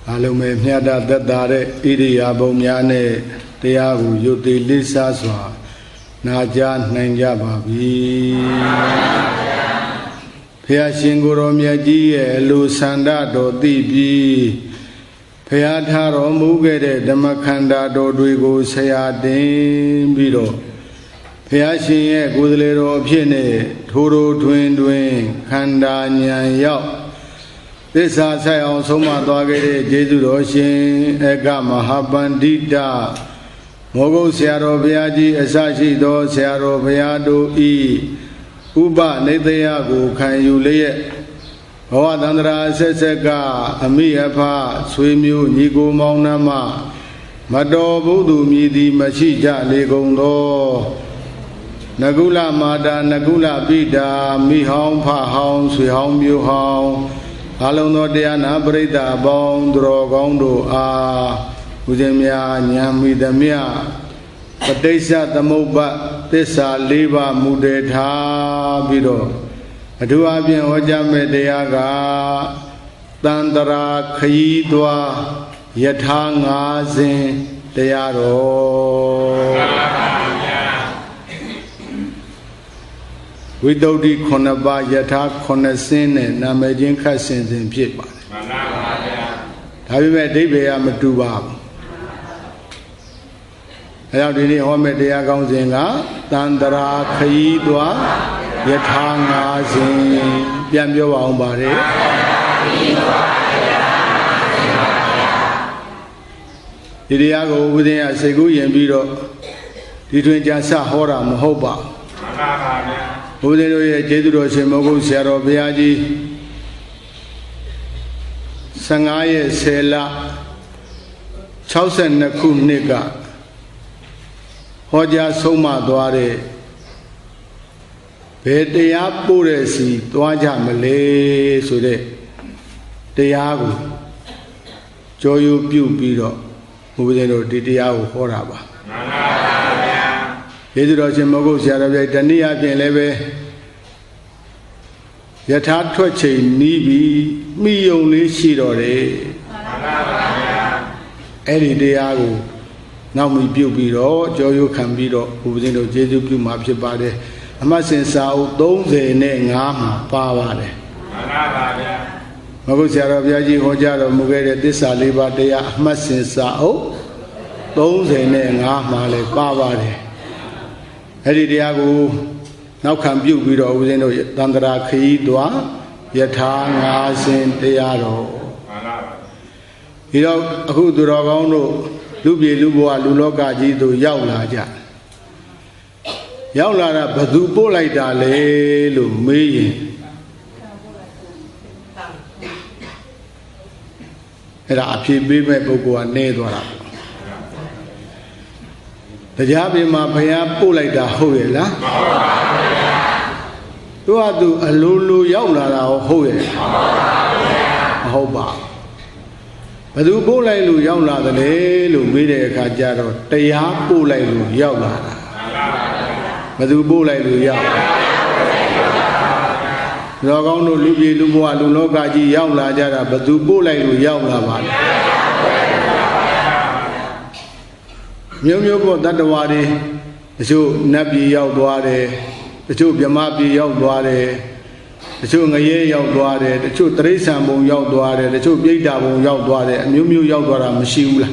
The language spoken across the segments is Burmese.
Alume Miada Dare, Idia Bomiane, Tiago, Yuti Lisa Swa, Najan Nanjababi Pia Shinguro Miaji, Lusanda do Dibi Pia Taro Mugere, Damakanda do Duigo Sayadin Bido Pia Shin, Gudlero Piene, Turo Twin, Kanda Nyan Yao. This is how Soma Dogge, Jesu Roshin, Ega Mahabandita, Mogo Siaro Biaji, Esashi do Siaro Biado E. Uba Neteago, can you lay it? Oadandra Sesega, Amiapa, Swimu, Nigo Maunama, Mado Budu Midi Machija, Legondo, Nagula Mada, Nagula Bida, Mi Hong Pa Hong, Swi Hong Yu Hong. Along no Diana Breda Bong Drogondo Udemia Nyamidamia Padesa Tamoba Tessa Leva Mudeta Bido Aduabian Wajame Deaga Tandara Kaidwa Yatanga Zin Dearo Without the Konaba Yata Konasin and Namajin Cousins in Pipa. Have you met David Amatuba? I have the home at the Agonzinga, Tandara Kaidwa, Yatanga Zin, Yamio Ambare. Did I go within a Segu and Bido? Between Jasa Hora Mohoba. Udero Jedu Mogo Siaro Biaji Sangaye Sela Chausen Nakum Nega Hoja Soma Dware Betea Puresi Dwaja Malay Sude Deago Joyu Piu Bido Udero Didiao Horaba Jesu Mogo Siaro Tania Leve Yata Twitchy Nibi, me only Shidore Eddie Deago. Now we build Bido, Joyo can be who was in the Jesu Mapsi Bade. I must say, so don't say name Pavade. Mogo Siaro Biaji Hojaro Mugere, this Aliba Dea, must say, so don't say name Male Pavade. Eddie Diago now can build with all within Dandra Kaidwa, Yata, Sin, Deado. You know, who do Ragono, Lubi Luboa, Luloka, Jido, Yaulaja. Yaulara, Badubo like Dale, Lumi. And I feel Bimme Bogo and Nedora. The Jabi Mapaya Pulai da Hoela. You are to a Lulu Yaula or Hoe. Hoba. But you Pulai Lu Yaula the Lelu Mide Kajaro, Taya Pulai Lu Yaula. But you Pulai Lu Yaula. Logono Lubi Lumua Lulogaji Yaula Jara, but you Pulai Lu Yaula. Mumio that the Wadi, the two Nabi Yaudware, the two Yamabi Yaudware, the two Naye Yaudware, the two Teresambo Yaudware, the two Bidabo Yaudware, Mumu Yaudwara Mashula.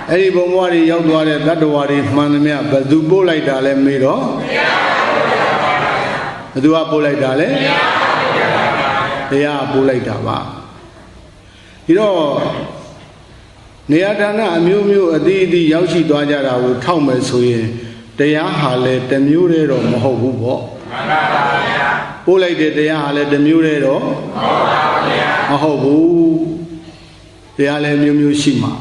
Any Bomwari Yaudware, that the Wadi, Manamia, but do Bolai Dale Miro? Do a Bolai Dale? They are Bolai Dava. You know. Neadana, Mumu, Adi, Yashi Dwajara would tell me so ye. They are Hale, the Mure or Mohobu. Pulai de Hale, the Mure or Mohobu. They are Mumu Shima.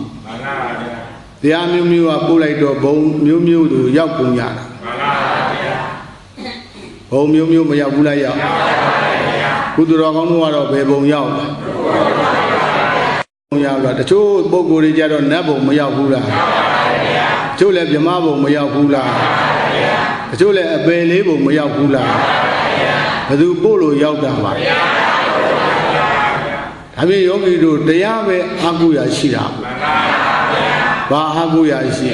They are Mumu, a Pulai do Bone, Mumu do Yapunyana. Oh, Mumu, Mayabulaya. Who do Ragonwa of Bebon Yaw? The two Bogo Jaro Nabo Mayahula. Chule Yamabo Mayahula. Chule Belebo Mayahula. The Bolo Yauda. အမေယောဂီတို့တရားပဲအားကိုးရရှိတာဘာအားကိုးရရှိ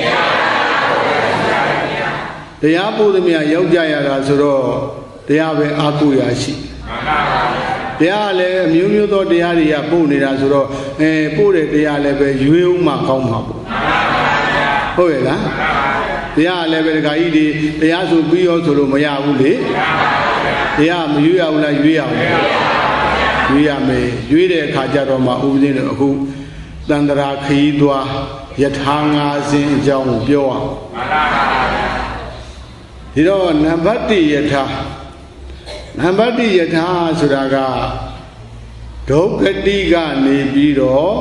တရားပို့သမျှရောက်ကြရတာဆိုတော့တရားပဲအားကိုးရရှိတရားလည်းအမျိုးမျိုးသောတရားတွေကပို့နေတာဆိုတော့ပို့တဲ့တရားလည်းပဲရွေးဥမှကောင်းမှာပေါ့ဟုတ်ရဲ့လားတရားလည်းပဲဒကာကြီးဒီတရားဆိုပြီးရောဆိုလို့မရဘူးလေတရားမရွေးရဘူးလားရွေးရအောင်ရွေးရမယ်ရွေးတဲ့အခါကျတော့မှဥပဒေနဲ့အခုတန္တရာခရီးသွားယထာ၅စင်းအကြောင်းကိုပြောအောင်ဒီတော့နံပါတ်1ယထာနံပါတ်1ယထာဆိုတာကဒုက္ခတိကနေပြီးတော့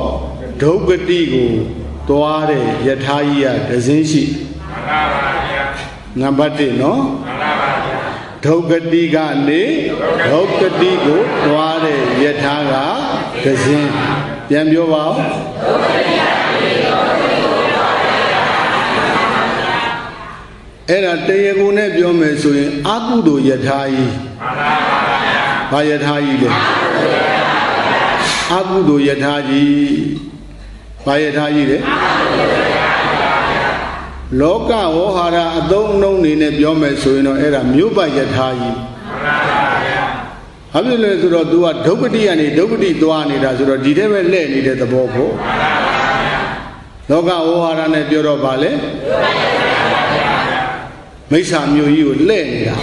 ဒုက္ခတိကိုသွားတဲ့ယထာကြီးကဒဇင်းရှိနံပါတ်1နော်ဒုက္ခတိကနေဒုက္ခတိကိုသွားတဲ့ယထာကဒဇင်းပြန်ပြောပါဦးအဲ့ဒါတရားကိုနဲ့ပြောမယ်ဆိုရင်အကုသိုလ်ယထာကြီးဘာယထာကြီးလဲအကုသိုလ်ယထာကြီးဘာယထာကြီးလဲလောကဝေါဟာရအသုံးအနှုန်းနေနဲ့ပြောမယ်ဆိုရင်တော့အဲ့ဒါမြို့ပတ်ယထာကြီးဘာဖြစ်လဲဆိုတော့ तू ကဒုက္ခတိကနေဒုက္ခတိသွားနေတာဆိုတော့ဒီထဲပဲလှည့်နေတဲ့သဘောကိုလောကဝေါဟာရနဲ့ပြောတော့ဗာလဲမိစ္ဆာမျိုးကြီးကိုလှည့်နေတာ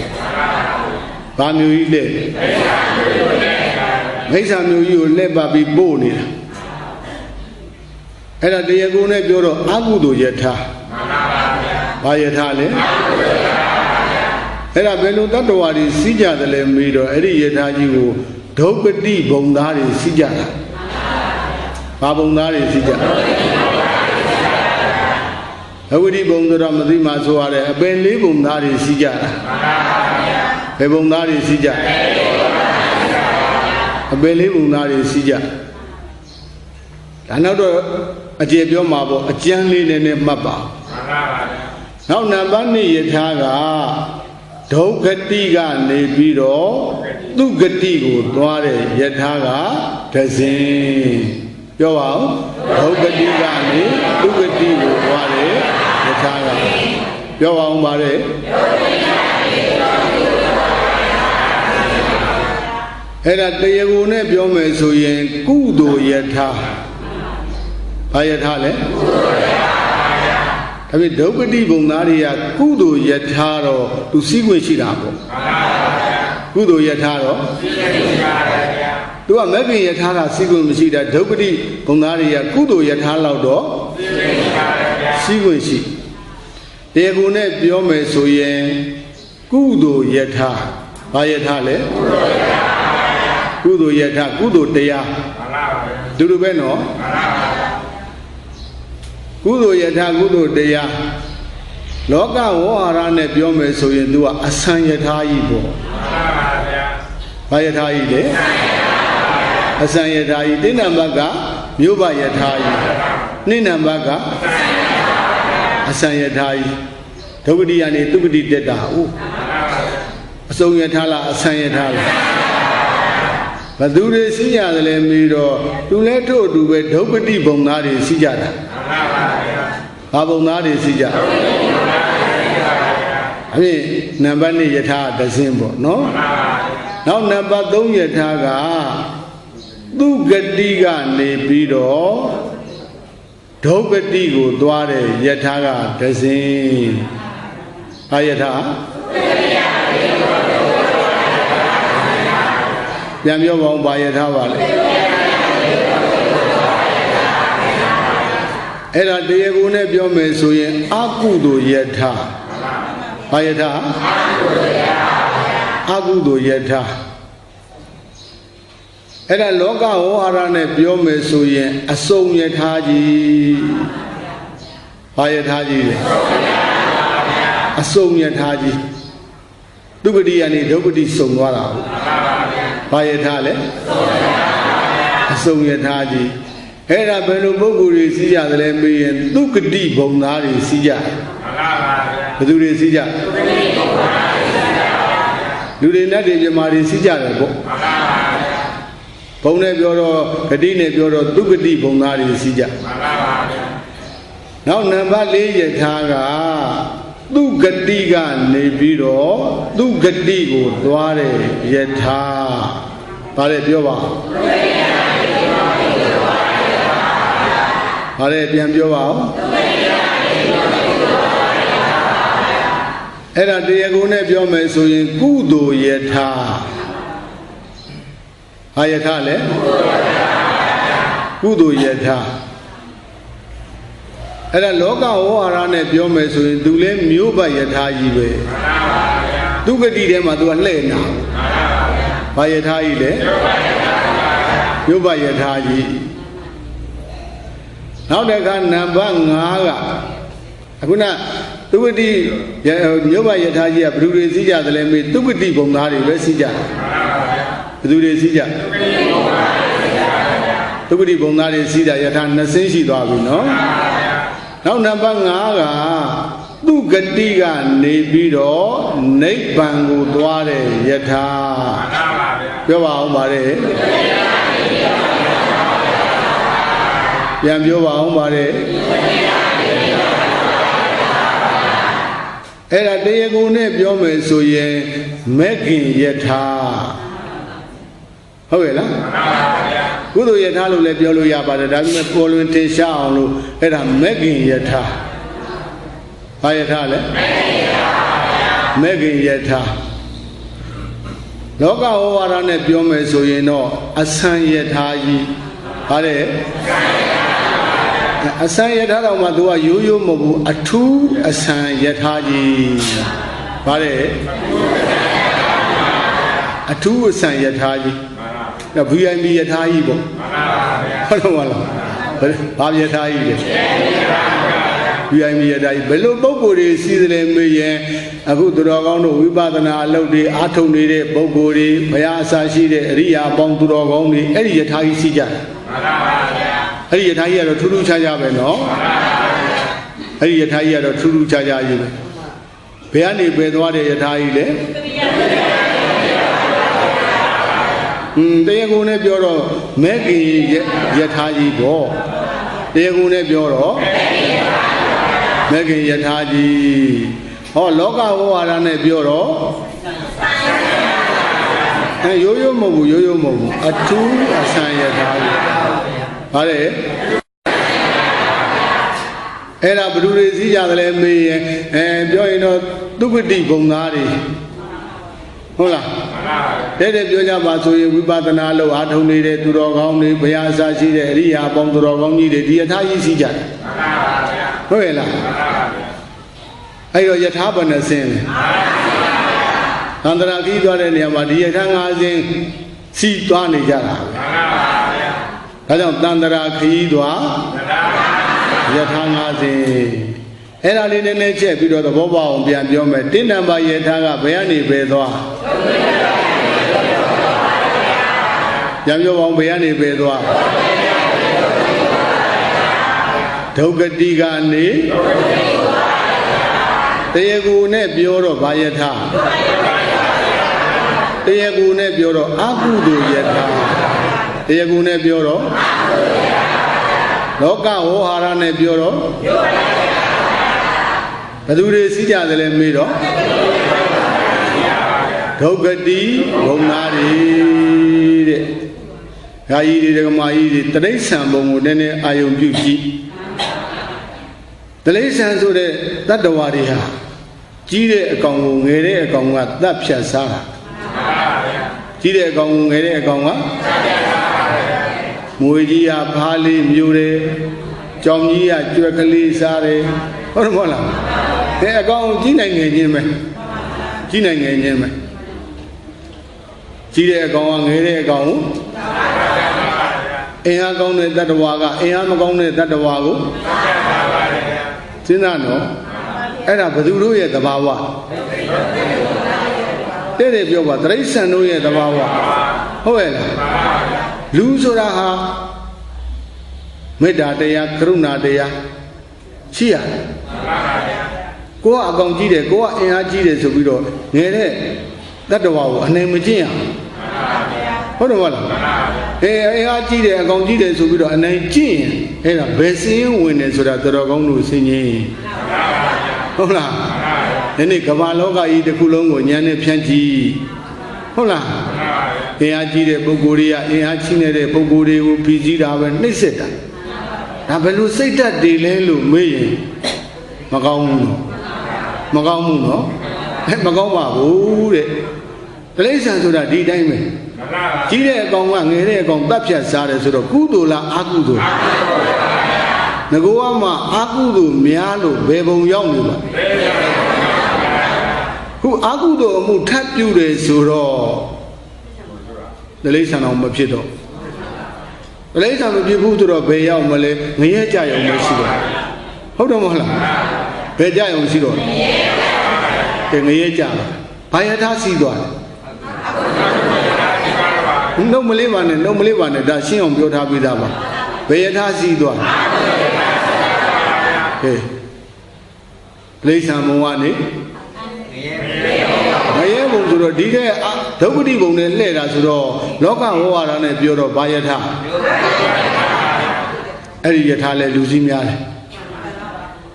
ဘာမျိုးကြီးလှည့်မိစ္ဆာမျိုးကြီးကိုလှည့်ပါပြီးပို့နေတာအဲ့ဒါတရားကိုနဲ့ပြောတော့အကုသိုလ်ယထာဘာယထာလဲအဲ့ဒါဘယ်လိုတတ္တဝါတွေစီးကြတယ်လဲမေးတော့အဲ့ဒီယထာကြီးကိုဒုက္ခတိဘုံသားတွေစီးကြတာဘာဘုံသားတွေစီးကြအဝိဓိဘုံဆိုတော့မသိမှဆိုရတယ်အပင်လေးဘုံသားတွေစီးကြတာဘယ်ဘုံသားတွေစီးကြအပင်လေးဘုံသားတွေစီးကြဒါနောက်တော့အကျေပြောမှာပေါ့အကျမ်းလေးနဲ့မှတ်ပါနောက်နံပါတ်2ယထာကဒုက္ခတိကနေပြီးတော့သူဂတိကိုသွားတဲ့ယထာကဒဇင်းပြောပါဦးဒုက္ခတိကနေသူဂတိကိုသွားတဲ့ယထာကပြောပါဦးပါတယ်အဲ့ဒါတရားကိုနဲ့ပြောမယ်ဆိုရင်ကုသိုလ်ယထာဘာယထာလဲဒါပေမဲ့ဒုက္ခတိဘုံသားတွေကကုသိုလ်ယထာတော့သူစည်းခွင့်ရှိတာပေါ့ကုသိုလ်ယထာတော့သူကမဂ္ဂင်ယထာကစည်းခွင့်မရှိတာဒုက္ခတိဘုံသားတွေကကုသိုလ်ယထာလောက်တော့စည်းခွင့်ရှိတရားကိုနဲ့ပြောမယ်ဆိုရင်ကုသိုလ်ယထာဘာယထာလဲကုသိုလ်ယထာကုသိုလ်တရားဒုလိုပဲနော်ကုသိုလ်ယထာကုသိုလ်တရားလောကဝေါဟာရနဲ့ပြောမယ်ဆိုရင် तू ကအဆံယထာကြီးပေါ့ဘာယထာကြီးလဲအဆံယထာကြီးတိဏ္ဍဘတ်ကမြို့ပယထာကြီးနိဏ္ဍဘတ်ကအဆံယထာကြီးဒုက္ခတိကနေသူဂတိတက်တာဟုတ်အစုံယထာလားအဆံယထာလားဘသူတွေစီးရတယ်လဲပြီးတော့သူလဲထို့အတူပဲဒုက္ခတိဘုံသားတွေစီးကြတာဘာဘုံသားတွေစီးကြအပြင်နံပါတ်2ယထာဒဇင်းပေါ့နော်နောက်နံပါတ်3ယထာကသူဂတိကနေပြီးတော့ဒုက္ခတိကိုသွားတဲ့ယထာကဒဇင်းဘာယထာပြန်ပြောပါဦးဘာယထာပါလဲအဲ့ဒါတရားကိုနဲ့ပြောမယ်ဆိုရင်အကုသိုလ်ယထာဘာယထာအကုသိုလ်ယထာအဲ့ဒါလောကဝေါဟာရနဲ့ပြောမယ်ဆိုရင်အစုံယထာကြီးဘာယထာကြီးလဲအစုံယထာကြီးသူဂတိကနေဒုက္ခတိစုံသွားတာဟုတ်ဘာယထာလဲအစုံယထာကြီးအဲ့ဒါဘယ်လိုပုဂ္ဂိုလ်တွေစီးကြသလဲမေးရင်သူဂတိဘုံသားတွေစီးကြဘယ်သူတွေစီးကြလူတွေနဲ့တွေမြမာတွေစီးကြတယ်ပေါ့ ဘုံနဲ့ပြောတော့ဂတိနဲ့ပြောတော့သူဂတိဘုံသားတွေစီးကြနောက်နံပါတ်4ယထာကသူဂတိကနေပြီးတော့သူဂတိကိုသွားတယ်ယထာဗါလဲပြောပါဗါလဲပြန်ပြောပါဦးအဲ့ဒါတရားကိုနဲ့ပြောမယ်ဆိုရင်ကုသိုလ်ယထာဟာယထာလဲကုသိုလ်ယထာအဲ့ဒါလောကဝဟရနဲ့ပြောမယ်ဆိုရင်သူလဲမျိုးပတ်ယထာကြီးပဲသူဂတိထဲမှာသူကလှည့်နာဘာယထာကြီးလဲမျိုးပတ်ယထာကြီးနောက်တစ်ခါနံပါတ်5ကအခုနသူဂတိမျိုးပတ်ယထာကြီးကဘယ်သူတွေစီးကြတယ်လဲမေးသူဂတိဘုံသားတွေပဲစီးကြဘယ်သူတွေစီးကြသူဂတိဘုံသားတွေစီးတာယထာ2ဆင်းရှိသွားပြီနော်နောက်နံပါတ်5ကသူဂတိကနေပြီးတော့နိဗ္ဗာန်ကိုသွားတယ်ယထာပြောပါအောင်ပါလေပြန်ပြောပါအောင်ပါလေအဲ့ဒါတရားကိုနဲ့ပြောမယ်ဆိုရင်မဂ္ဂင်ယထာဟုတ်ရဲ့လားကုသိုလ်ယထာလို့လည်းပြောလို့ရပါတယ်ဒါပေမဲ့ပေါ်လွင်တင်ရှားအောင်လို့အဲ့ဒါမဂ္ဂင်ယထာဘာယထာလဲမဂ္ဂင်ယထာလောကဝဝရနဲ့ပြောမယ်ဆိုရင်တော့အဆံယထာကြီးဟာတဲ့အဆံယထာတော့မှသူကရိုးရိုးမဟုတ်ဘူးအထူးအဆံယထာကြီးဘာလဲအထူးအဆံယထာကြီးဒါ VIP ယထာကြီးပေါ့ဟုတ်တော့မလားဘာယထာကြီးလဲVIP ယထာကြီးဘယ်လိုပုံကိုယ်တွေစီးတယ်မေးရင်အခုသူတော်ကောင်းတို့ဝိပဿနာအလုပ်တွေအားထုတ်နေတဲ့ပုံကိုယ်တွေဘုရားအစာရှိတဲ့အရိယာပေါင်းသူတော်ကောင်းတွေအဲ့ဒီယထာကြီးစီးကြတယ်အဲ့ဒီယထာကြီးကတော့ထူးထူးခြားခြားပဲနော်အဲ့ဒီယထာကြီးကတော့ထူးထူးခြားခြားကြီးပဲဘယ်ကနေပဲသွားတဲ့ယထာကြီးလဲတရားကိုနဲ့ပြောတော့မဂ္ဂင်ယထာကြီးပေါ့တရားကိုနဲ့ပြောတော့မဂ္ဂင်ယထာကြီးဟောလောကဝဟာရနဲ့ပြောတော့ရိုးရိုးမဟုတ်ဘူးရိုးရိုးမဟုတ်ဘူးအထူးအဆံယထာကြီးဗါလေအဲ့ဒါဘယ်သူတွေစည်းကြတယ်လဲမေးရင်ပြောရင်တော့သူဂတိဘုံသားတွေဟုတ်လားတဲ့ပြောကြပါဆိုရင်ဝိပဿနာလို့အားထုတ်နေတဲ့သူတော်ကောင်းတွေဘုရားအစာရှိတဲ့အရိယာပေါင်းသူတော်ကောင်းကြီးတွေဒီယထာကြီးစည်းကြတယ်ဟုတ်ရဲ့လားအဲ့တော့ယထာဘယ်နှဆင်းသန္တရာခီးသွားတဲ့နေရာမှာဒီယထာ5ဆင်းစီးသွားနေကြတာပဲဒါကြောင့်သန္တရာခီးသွားယထာ5ဆင်းအဲ့ဒါလေးနည်းနည်းချက်ပြီးတော့သဘောပေါက်အောင်ပြန်ပြောမယ်တင်းနံပါတ်ယထာကဘယ်ကနေပဲသွားပြန်ပြောအောင်ဘယ်ကနေပဲသွားဒုက္ခတိကနေတရားကိုနဲ့ပြောတော့ဘာယထာတရားကိုနဲ့ပြောတော့အကုသိုလ်ယထာတရားကိုနဲ့ပြောတော့လောကဝဟာရနဲ့ပြောတော့ဘယ်သူတွေစီးကြတယ်လဲမေးတော့ဒုက္ခတိဘုံသားတွေတဲ့ဓာကြီးတွေဓမ္မကြီးတွေတိဋ္ဌံဘုံကိုနည်းနည်းအာယုံပြုကြည့်တိဋ္ဌံဆိုတဲ့တတ္တဝါတွေဟာကြီးတဲ့အကောင်ကိုငယ်တဲ့အကောင်ကတတ်ဖြတ်စားတာကြီးတဲ့အကောင်ကိုငယ်တဲ့အကောင်ကမွေကြီးကဖားလေးမျိုးတယ်ကြောင်ကြီးကကြွက်ကလေးစားတယ်ဟုတ်တယ်မဟုတ်လားအကောင်ကြီးနိုင်ငယ်ချင်းပဲကြီးနိုင်ငယ်ချင်းပဲကြီးတဲ့အကောင်ကငယ်တဲ့အကောင်ကိုအင်အားကောင်းတဲ့တတ္တဝါကအင်အားမကောင်းတဲ့တတ္တဝါကိုစဉ်းစားနော်အဲ့ဒါဘယ်သူတို့ရဲ့သဘာဝတဲ့ပြောပါတိရစ္ဆာန်တို့ရဲ့သဘာဝဟုတ်ရဲ့လားလူဆိုတာဟာမေတ္တာတရားကရုဏာတရားရှိရတယ်ကိုကအကောင်ကြီးတယ်ကိုကအင်အားကြီးတယ်ဆိုပြီးတော့ငယ်တဲ့တတ္တဝါကိုအနေမကျင့်ရဘူး ဟုတ်တယ်မလားအေးအားကြီးတယ်အကောင်ကြီးတယ်ဆိုပြီးတော့အနိုင်ကျင့်ရင်အဲ့ဒါဘယ်စင်းဝင်တယ်ဆိုတာတော်တော်ကောင်းလို့ဆင်ញင်းဟုတ်လားဒီနေ့ကမ္ဘာလောကကြီးတစ်ခုလုံးကိုဉာဏ်နဲ့ဖြန့်ကြည့်ဟုတ်လားအင်အားကြီးတဲ့ပုဂ္ဂိုလ်တွေကအင်အားကြီးနေတဲ့ပုဂ္ဂိုလ်တွေကိုပြီးစည်းတာပဲနှိမ့်ဆက်တာဒါဘယ်လိုစိတ်ဓာတ်တွေလဲလို့မေးရင်မကောင်းဘူးနော်မကောင်းဘူးနော်မကောင်းပါဘူးတဲ့တိရစ္ဆာန်ဆိုတာဒီတိုင်းပဲကြီးတဲ့အကောင်ကငယ်တဲ့အကောင်တပ်ဖြတ်စားတယ်ဆိုတော့ကုသိုလ်လားအကုသိုလ်ငကောကမှအကုသိုလ်များလို့ဘယ်ပုံရောက်နေပါခုအကုသိုလ်အမှုထပ်ပြုတယ်ဆိုတော့တိရစ္ဆာန်အောင်မဖြစ်တော့တိရစ္ဆာန်မဖြစ်ဘူးဆိုတော့ဘယ်ရောက်မလဲငရဲကြရုံမရှိတော့ဟုတ်တယ်မဟုတ်လားဘယ်ကြရုံရှိတော့ငရဲကြတော့ဘာယထာစီးသွားတယ်နှုတ်မလေးပါနဲ့နှုတ်မလေးပါနဲ့ဒါရှင်းအောင်ပြောထားပြီးသားပါဘယ်ယထာစီးသွားဟေးတိရစ္ဆာန်ဘုံကနေငရဲဘုံဆိုတော့ဒီတဲ့ဒုက္ခတိဘုံနဲ့လှည့်တာဆိုတော့လောကဝဝါဒနဲ့ပြောတော့ဘာယထာအဲ့ဒီယထာလဲလူစည်းများတယ်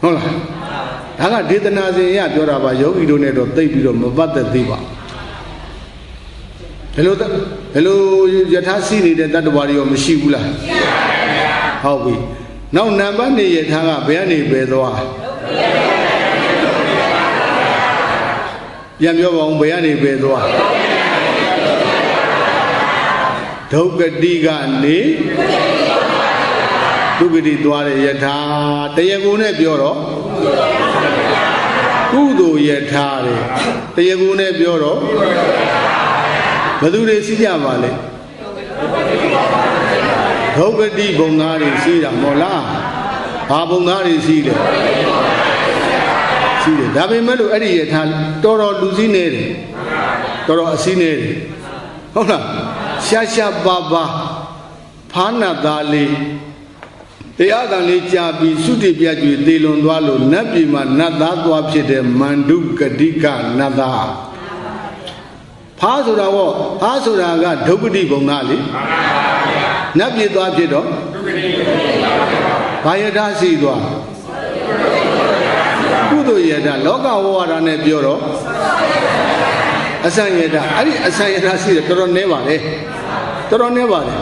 ဟုတ်လားဒါကဒေသနာစဉ်ရပြောတာပါယောဂီတို့နဲ့တော့သိပြီးတော့မပတ်သက်သေးပါဘယ်လိုယထာစီနေတဲ့တတ္တဝါတွေရောမရှိဘူးလားရှိပါဘူးဟုတ်ပြီနောက်နံပါတ်2ယထာကဘယ်ကနေပဲသွားပြန်ပြောပါဦးဘယ်ကနေပဲသွားဒုက္ခတိကနေဒုက္ခတိသွားတဲ့ယထာတရားကိုနဲ့ပြောတော့ကုသိုလ်ယထာတဲ့တရားကိုနဲ့ပြောတော့ဘယ်သူတွေရှိကြပါလဲဒုက္ခတိဘုံသားတွေရှိတာမဟုတ်လားဘာဘုံသားတွေရှိလဲရှိတယ်ဒါပေမဲ့လို့အဲ့ဒီယထာတော်တော်လူစည်းနေတယ်တော်တော်အစည်းနေတယ်ဟုတ်လားရှားရှားပါပါဖာနာသားလေးတရားတန်လေးကြာပြီးသုတိပြကျွေသေလွန်သွားလို့နတ်ပြည်မှာနတ်သားသွားဖြစ်တဲ့မန္တုကတိကနတ်သားဖားဆိုတာဟောဖားဆိုတာကဒုက္ခတိဘုံသားလေနတ်ပြည်သွားဖြစ်တော့ဘာယထာရှိသွားကုသိုလ်ယထာလောကဝဝါဒနဲ့ပြောတော့အစံယထာအဲ့ဒီအစံယထာရှိတယ်တော်တော်နည်းပါလေတော်တော်နည်းပါလေ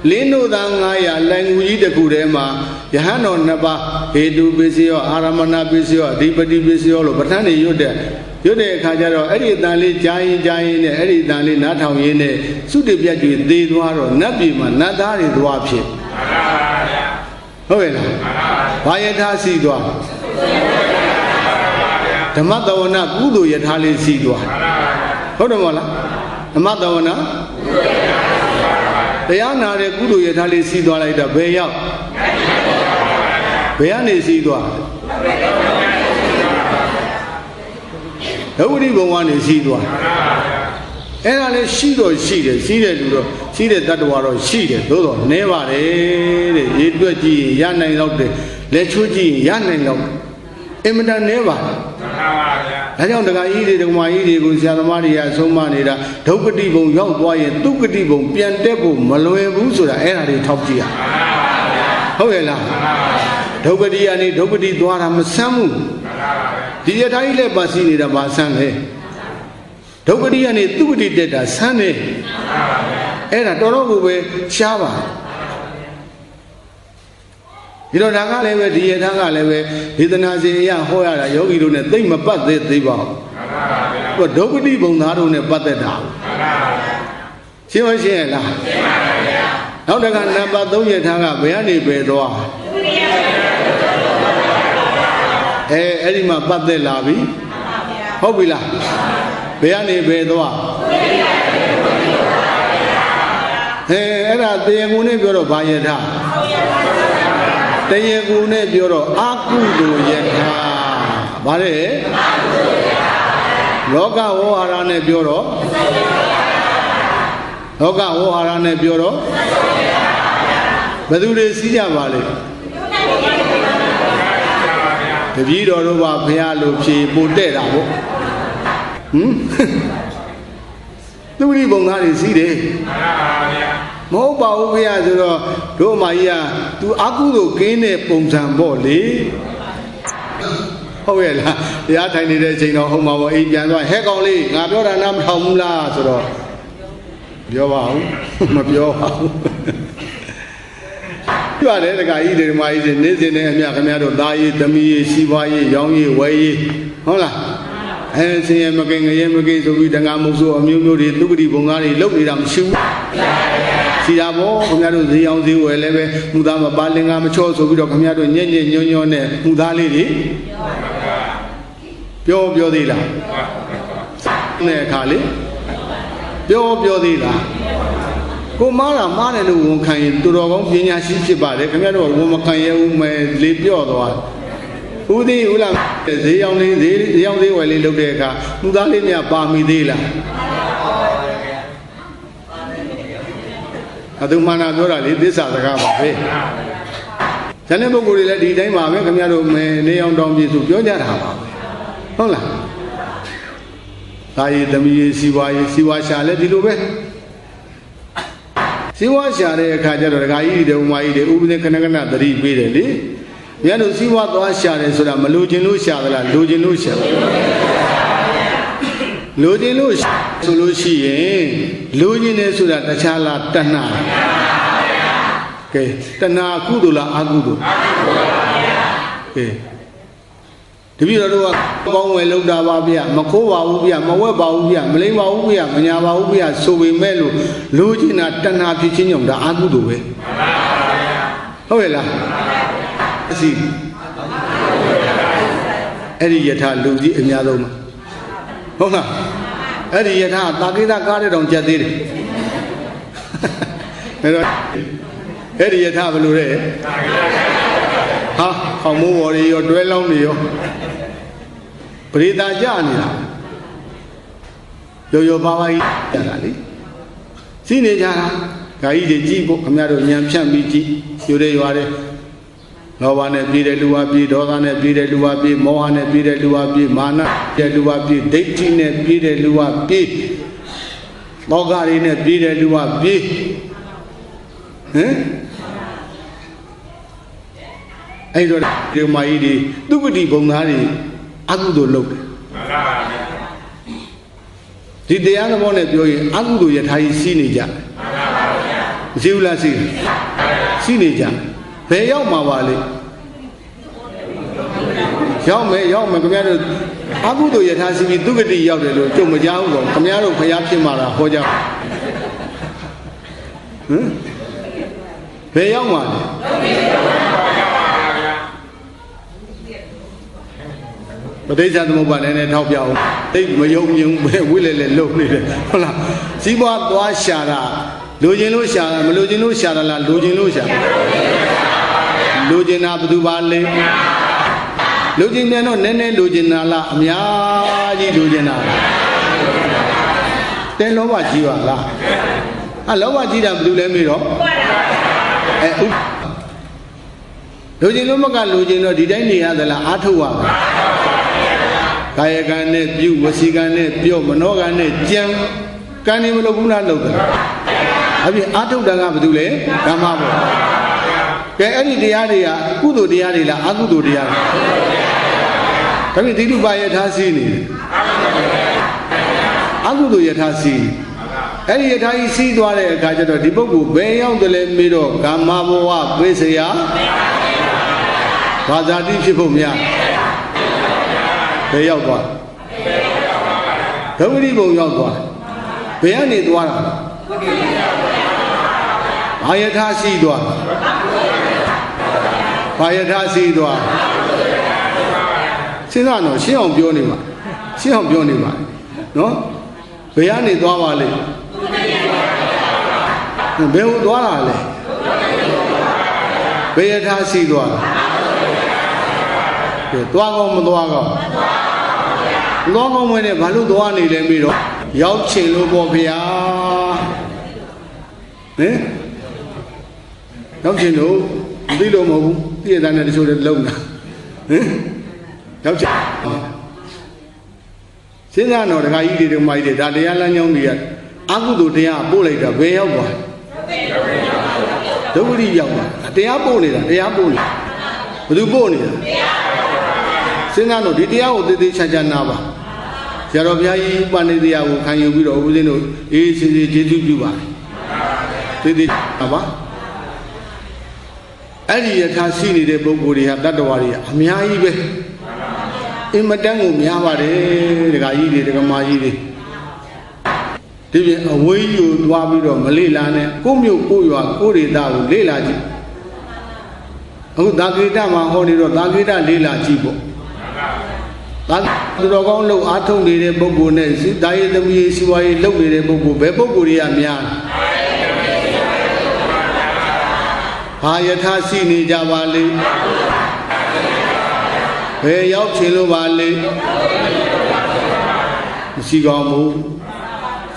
လင်းတို့သား900လိုင်ငူကြီးတစ်ခုထဲမှာယဟန်တော်2ပါးဟေတုပစ္စယောအာရမဏပစ္စယောအဓိပတိပစ္စယောလို့ပဋ္ဌာန်းတွေရွတ်တဲ့အခါကျတော့အဲ့ဒီအတန်လေးကြားရင်နဲ့အဲ့ဒီအတန်လေးနားထောင်ရင်းနဲ့သုတိပြတ်ကြီးသေသွားတော့နတ်ပြည်မှာနတ်သားတွေသွားဖြစ်ဟုတ်ရဲ့လားဘာယထာစီသွားဓမ္မတဝနာကုသိုလ်ယထာလေးစီသွားဟုတ်တယ်မဟုတ်လားဓမ္မတဝနာတရားနာတဲ့ကုသိုလ်ယထာလေးစီးသွားလိုက်တော့ဘယ်ရောက်ဘယ်ကနေစီးသွားဒုက္ခတိဘုံကနေစီးသွားအဲ့ဒါလည်းရှိတော့ရှိတယ်စီးတဲ့လူတော့စီးတဲ့တတ္တဝါတော့ရှိတယ်သို့တော့နည်းပါတယ်တဲ့ရေတွက်ကြည့်ရင်ရနိုင်တော့တယ်လက်ချိုးကြည့်ရင်ရနိုင်တော့အင်မတန်နည်းပါတယ်ဒါကြောင့်ဒကာကြီးတွေဒကာမကြီးတွေကိုဆရာသမားတွေကအဆုံးမနေတာဒုက္ခတိဘုံရောက်သွားရင်ဒုက္ခတိဘုံပြန်တက်ဖို့မလွယ်ဘူးဆိုတာအဲ့ဒါတွေထောက်ကြည့်ရဟုတ်ရဲ့လားဒုက္ခတိကနေဒုက္ခတိသွားတာမဆမ်းဘူးဒီယထာကြီးလည်းပါစီနေတာပါဆမ်းလေဒုက္ခတိကနေဒုက္ခတိတက်တာဆမ်းနေအဲ့ဒါတော်တော်ကိုပဲရှားပါဒီတော့ဒါကလည်းပဲဒီယထာကလည်းပဲဒေသနာစဉ်အရဟောရတာယောဂီတို့နဲ့သိမ့်မပတ်သေးပါဘူးဒုက္ခတိဘုံသားတို့နဲ့ပတ်သက်တာရှင်းမရှင်းရဲ့လားရှင်းပါပါဗျာနောက်တကနံပါတ်3ယထာကဘယ်ကနေပဲသွားအဲ့ဒီမှာပတ်သက်လာပြီဟုတ်ပြီလားဘယ်ကနေပဲသွားအဲ့ဒါတရားကိုနဲ့ပြောတော့ဘာယထာတရားကိုနဲ့ပြောတော့အာကုသိုလ်ယထာဗါတဲ့လောကဝဟာရနဲ့ပြောတော့လောကဝဟာရနဲ့ပြောတော့ဘယ်သူတွေစီးကြပါလဲတပည့်တော်တို့ကဘုရားလိုဖြေပို့တဲ့တာပေါ့ သူရိဘုံသားတွေစီးတယ်မဟုတ်ပါဘူးဗျာဆိုတော့တို့မကြီးက तू အကုသို့ကင်းတဲ့ပုံစံပေါ့လေဟုတ်ရဲ့လားတရားထိုင်နေတဲ့အချိန်တော့ဟုတ်မှာပေါ့အိမ်ပြန်သွားဟဲ့ကောင်လေးငါပြောတာနားမထောင်ဘူးလားဆိုတော့ပြောပါဦးမပြောပါဘူးပြရတယ်တခါကြီးဒီမကြီးနေစဉ်နဲ့အမြခင်ဗျားတို့သားရေးသမီးရေးစီးပွားရေးရောင်းရေးဝယ်ရေးဟုတ်လားဆင်းရဲမကိငရဲမကိဆိုပြီးတန်ခါမုတ်ဆိုးအမျိုးမျိုးတွေသူကတိဘုံကားတွေလုတ်နေတာမရှိဘူးစီတာပေါ့ခင်ဗျားတို့ဈေးအောင်ဈေးဝယ်လည်းပဲမှုသားမပါလင်္ကာမချောဆိုပြီးတော့ခင်ဗျားတို့ညံ့ညံ့ညွန်းညွန်းနဲ့မှုသားလေးတွေပြောသေးလားနဲ့အခါလေပြောသေးလားကိုမားတာမားတယ်လို့ဝန်ခံရင်တော်တော်ကောင်းပညာရှိဖြစ်ပါတယ်ခင်ဗျားတို့ဝန်မခံရဘူးမယ်လေပြော့သွားဦးသေးဦးလားဈေးအောင်လေးဈေးအောင်သေးဝယ်လေးလုပ်တဲ့အခါမှုသားလေးများပါမိသေးလားအတူမှန်တာပြောတာလေသစ္စာစကားပါပဲဇန်တဲ့ပုဂ္ဂိုလ်တွေလည်းဒီတိုင်းပါပဲခင်ဗျားတို့မယ်နေအောင်တောင်းပြသူပြောကြတာပါပဲဟုတ်လားဒါရည်သမီးရေးစီဝါရှာလည်းဒီလိုပဲစီဝါရှာတဲ့အခါကျတော့ဒကာကြီးတွေဥမာကြီးတွေဥပဒေခဏခဏသတိပေးတယ်လေမြတ်တို့စီဝါသွားရှာတယ်ဆိုတာမလိုချင်လို့ရှာသလားလိုချင်လို့ရှာလိုချင်လို့ဆိုလို့ရှိရင်လိုချင်တယ်ဆိုတာတခြားလားတဏှာကဲတဏှာကုသိုလ်လားအကုသိုလ်ကဲတပည့်တော်တို့ကကောင်းဝယ်လောက်တာပါဗျမခိုးပါဘူးဗျမဝက်ပါဘူးဗျမလိမ့်ပါဘူးဗျမညာပါဘူးဗျဆိုပေမဲ့လို့လိုချင်တာတဏှာဖြစ်ခြင်းကြောင့်ဒါအကုသိုလ်ပဲဟုတ်ရဲ့လားအစီအဲ့ဒီယထာလူကြီးအများဆုံးမှာဟုတ်လားအဲ့ဒီယထာတာကိတာကားတဲ့တောင်ကြက်သေးတယ်အဲ့တော့အဲ့ဒီယထာဘယ်လိုလဲဟာခေါင်းမိုးဝေါ်တွေရောတွဲလောင်းတွေရောပရိသတ်ကြနေတာရောပါပါကြီးကြတာလေစီးနေကြတာဂါကြီးတွေကြည့်ဖို့ခင်ဗျားတို့ညံဖြန့်ပြီးကြည့်ယူတယ်ရွာတယ်လောဘနဲ့ပြည်တယ်လူဝပြည်ဒေါသနဲ့ပြည်တယ်လူဝပြည်မောဟနဲ့ပြည်တယ်လူဝပြည်မာနပြည်လူဝပြည်ဒိဋ္ဌိနဲ့ပြည်တယ်လူဝပြည်မောဟတွေနဲ့ပြည်တယ်လူဝပြည်ဟမ်အဲ့တော့ဒီမကြီးတွေသူပတိဘုံသားတွေအကုသိုလ်လုပ်တယ်ဒီတရားသဘောနဲ့ပြောရင်အကုသိုလ်ယထာကြီးစီးနေကြမရှိဘူးလားစီးနေကြဘယ်ရောက်မှာပါလဲရောက်မယ်ခင်ဗျားတို့အကုသိုလ်ယထာစီးပြီးသူကတိရောက်တယ်လို့ကြုံမကြားဘူးတော့ခင်ဗျားတို့ဖျားဖြစ်မှာလားဟောကြဘယ်ရောက်မှာလဲပဋိစ္စသမုပ္ပါဒ်နဲ့ထောက်ပြအောင်သိမယုံမြင်ဝိလဲလဲလုံနေတယ်ဟုတ်လားစီးပွားသွားရှာတာလိုချင်လို့ရှာတာမလိုချင်လို့ရှာတာလားလိုချင်လို့ရှာလိုချင်တာဘယ်သူပါလဲလိုချင်တယ်တော့နည်းနည်းလိုချင်တာလားအများကြီးလိုချင်တာလားတဲလောဘကြီးပါလားလောဘကြီးတာဘယ်သူလဲမေးတော့လိုချင်လို့မကလိုချင်တော့ဒီတိုင်းနေရသလားအားထုတ်ရမယ်ကာယကံနဲ့ပြုဝစီကံနဲ့ပြောမနောကံနဲ့ကြံကံနေမလုပ်ဘူးလားလုပ်တယ်အပြင်အာထုတ်တာကဘာလို့လဲဓမ္မပေါ့ကဲအဲ့ဒီတရားတွေကကုသိုလ်တရားတွေလားအကုသိုလ်တရားတွေဒါပြင်ဒီလူပါယထာစီနေတယ်အကုသိုလ်ယထာစီအဲ့ဒီယထာကြီးစီးသွားတဲ့အခါကျတော့ဒီပုဂ္ဂိုလ်ဘယ်ရောက်တယ်လဲမေးတော့ကာမဘဝပိစယဘာသာတိဖြစ်ဖို့များဘယ်ရောက်သွားဒုက္ခတိဘုံရောက်သွားဘယ်ကနေသွားတာဘာယထာစီးသွားဘာယထာစီးသွားစဉ်းစားတော့ရှင်းအောင်ပြောနေမှာနော်ဘယ်ကနေသွားပါလဲဘယ်ဟိုသွားတာလဲဘယ်ယထာစီးသွားသွားကောင်းမသွားကောင်းသွားကောင်းမနဲ့ဘာလို့သွားနေလဲပြီးတော့ရောက်ချင်လို့ပေါ့ဗျာရောက်ချင်လို့မသိလို့မဟုတ်ဘူးပြည့်တဲ့နဲ့တချို့လည်းလုံတာရောက်ချင်စဉ်းစားတော့ဒကာကြီးတွေဒကာမကြီးတွေဒါတရားလမ်းကြောင်းတွေက ကုသိုလ်တရားပို့လိုက်တာဘယ်ရောက်သွားဒုက္ခတိရောက်သွားတရားပို့နေတာတရားပို့နေဘယ်သူပို့နေတာစဉ်းစားလို့ဒီတရားကိုသေသေးချာချာနာပါဆရာတော်ဘုရားကြီးဥပနိဒေယကိုခံယူပြီးတော့ဦးဇင်းတို့အေးစစ်စစ်ကျေးဇူးပြုပါတယ်သေသေးပါအဲ့ဒီယထာရှိနေတဲ့ပုဂ္ဂိုလ်တွေဟာတတ္တဝါတွေအများကြီးပဲအင်မတန်ကိုများပါတယ်ဒကာကြီးတွေဒကာမကြီးတွေဒီပြင်အဝေးကြီးကိုသွားပြီးတော့မလေ့လာနဲ့ကိုမြို့ကိုရွာကိုဒေသကိုလေ့လာကြည့်အခုသာဂိတမှာဟောနေတော့သာဂိတလေ့လာကြည့်ပေါ့သာသူတော်ကောင်းလို့အားထုတ်နေတဲ့ပုဂ္ဂိုလ်နဲ့တာယေသမီးစီဝါရေးလုပ်နေတဲ့ပုဂ္ဂိုလ်ဘယ်ပုဂ္ဂိုလ်တွေကများဘာယထာရှိနေကြပါလိမ့်ဘယ်ရောက်ချင်လို့ပါလိမ့်မရှိကောင်းဘူး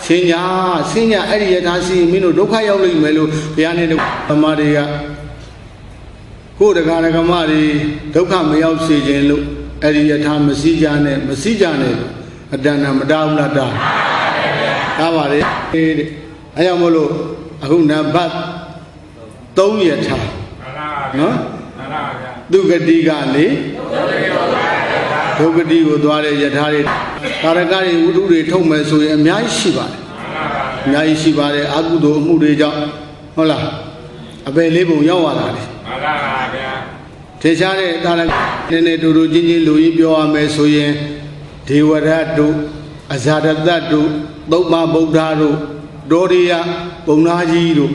ဆင်းညာအဲ့ဒီယထာရှိမင်းတို့ဒုက္ခရောက်လိမ့်မယ်လို့ဘုရားနဲ့ဓမ္မတွေကကိုယ်တက္ကရာကမတွေဒုက္ခမရောက်စေခြင်းလို့အဲ့ဒီယထာမရှိကြနဲ့အတဏ္ဍမတားဘူးလားတားပါလေတဲ့အဲကြောင့်မို့လို့အခုနံပါတ်3ယထာနော်ဒုက္ခတိကလေဒုက္ခတိကိုသွားတဲ့ယထာတွေကာရကတွေဝိတုတွေထုတ်မယ်ဆိုရင်အများကြီးရှိပါတယ်အကုသိုလ်အမှုတွေကြောင့်ဟုတ်လားအပယ်လေးပုံရောက်လာတယ်မှန်ပါပါဗျာထေရှားတဲ့ကာရကနည်းတူချင်းလူကြီးပြောရမယ်ဆိုရင်ဒေဝရတ်တို့အဇာတတတို့သုမဗုဒ္ဓတို့ဒေါရိယပုံနာကြီးတို့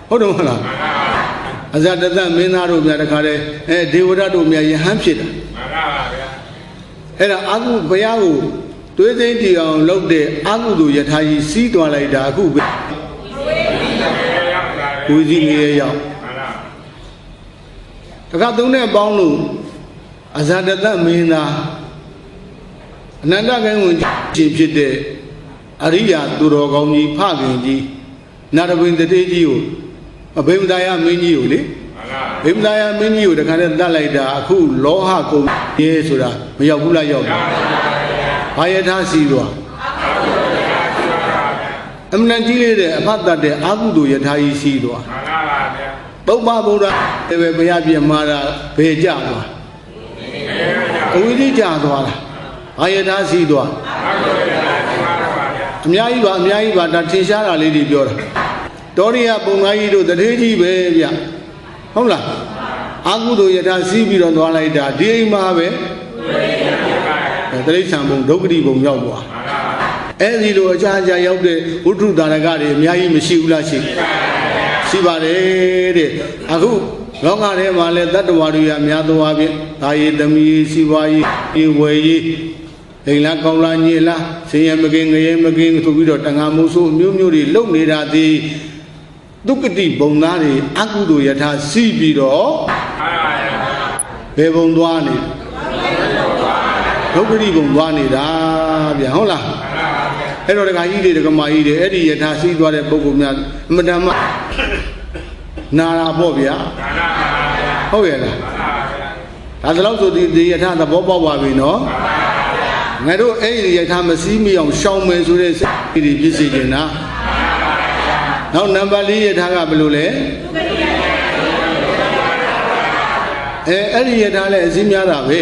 ဟုတ်တယ်မဟုတ်လားအဇာတတမင်းသားတို့များတခါတည်းဒေဝရတ်တို့များယဟန်ဖြစ်တာမှန်ပါပါဗျာအဲ့ဒါအကုဘုရားကိုတွေးသိကြည့်အောင်လုပ်တဲ့အကုသိုလ်ယထာကြီးစီးသွားလိုက်တာအခုပဲဝိဇိငရေရောက်တခါသုံးနဲ့ပေါင်းလို့အဇာတတမင်းသားအနန္တကိုင်းဝင်ကြီးဖြစ်တဲ့အရိယာသူတော်ကောင်းကြီးဖခင်ကြီးနာရဝိန္ဒတေကြီးကိုအဘိမသာယမင်းကြီးကိုလေဘိမသာယမင်းကြီးကိုတခါနဲ့တတ်လိုက်တာအခုလောဟကုံရဲဆိုတာမရောက်ဘူးလားရောက်တယ်ဘာယထာစီသွားအမှန်ကြီးလေးတဲ့အဖတ်တတ်တဲ့အကုသိုလ်ယထာကြီးစီသွားမှန်ပါပါဗျာသုမဗုဒ္ဓလည်းပဲဘုရားပြမှာတာဘယ်ကြသွားအဝိဇ္ဇကြသွားလားဘာယထာစီသွားအများကြီးပါဒါထင်ရှားတာလေးတွေပြောတာတောရိယပုံငါကြီးတို့တထေးကြီးပဲဗျဟုတ်လားအာကုသိုလ်ယထာစီးပြီးတော့သွားလိုက်တာဒီအိမ်မှာပဲတိရစ္ဆာန်ဘုံဒုက္ခတိဘုံရောက်သွားအဲ့ဒီလိုအခြားရောက်တဲ့ဝိတုဒါရကတွေအများကြီးမရှိဘူးလားရှိပါတယ်တဲ့အခုလောကထဲမှာလဲတတ္တဝါတွေကများသောအားဖြင့်ဒါယေသမီးစီဝါရေးဝယ်ရေးလိန်လားကောင်းလားညစ်လားဆင်းရဲမကင်းငရဲမကင်းဆိုပြီးတော့တန်ခါမိုးဆိုးမျိုးတွေလုံနေတာသည်ဒုက္ခတိဘုံသားတွေအကုသိုလ်ယထာစီးပြီးတော့ဘယ်ဘုံသွားနေဒုက္ခတိဘုံသွားနေတာဗျဟုတ်လားအဲ့တော့ဒကာကြီးတွေဒကာမကြီးတွေအဲ့ဒီယထာစီးသွားတဲ့ပုဂ္ဂိုလ်များအမတန်မှနာတာပေါ့ဗျာဟုတ်ရဲ့လားဒါဆိုလို့ဆိုဒီယထာသဘောပေါက်ပါပြီနော်ငါတို့အဲ့ဒီယထာမစည်းမအောင်ရှောင်မယ်ဆိုတဲ့စိတ်တွေပြည့်စုံနေတာနောက်နံပါတ်4ယထာကဘယ်လိုလဲအဲ့ဒီယထာလည်းအစည်းများတာပဲ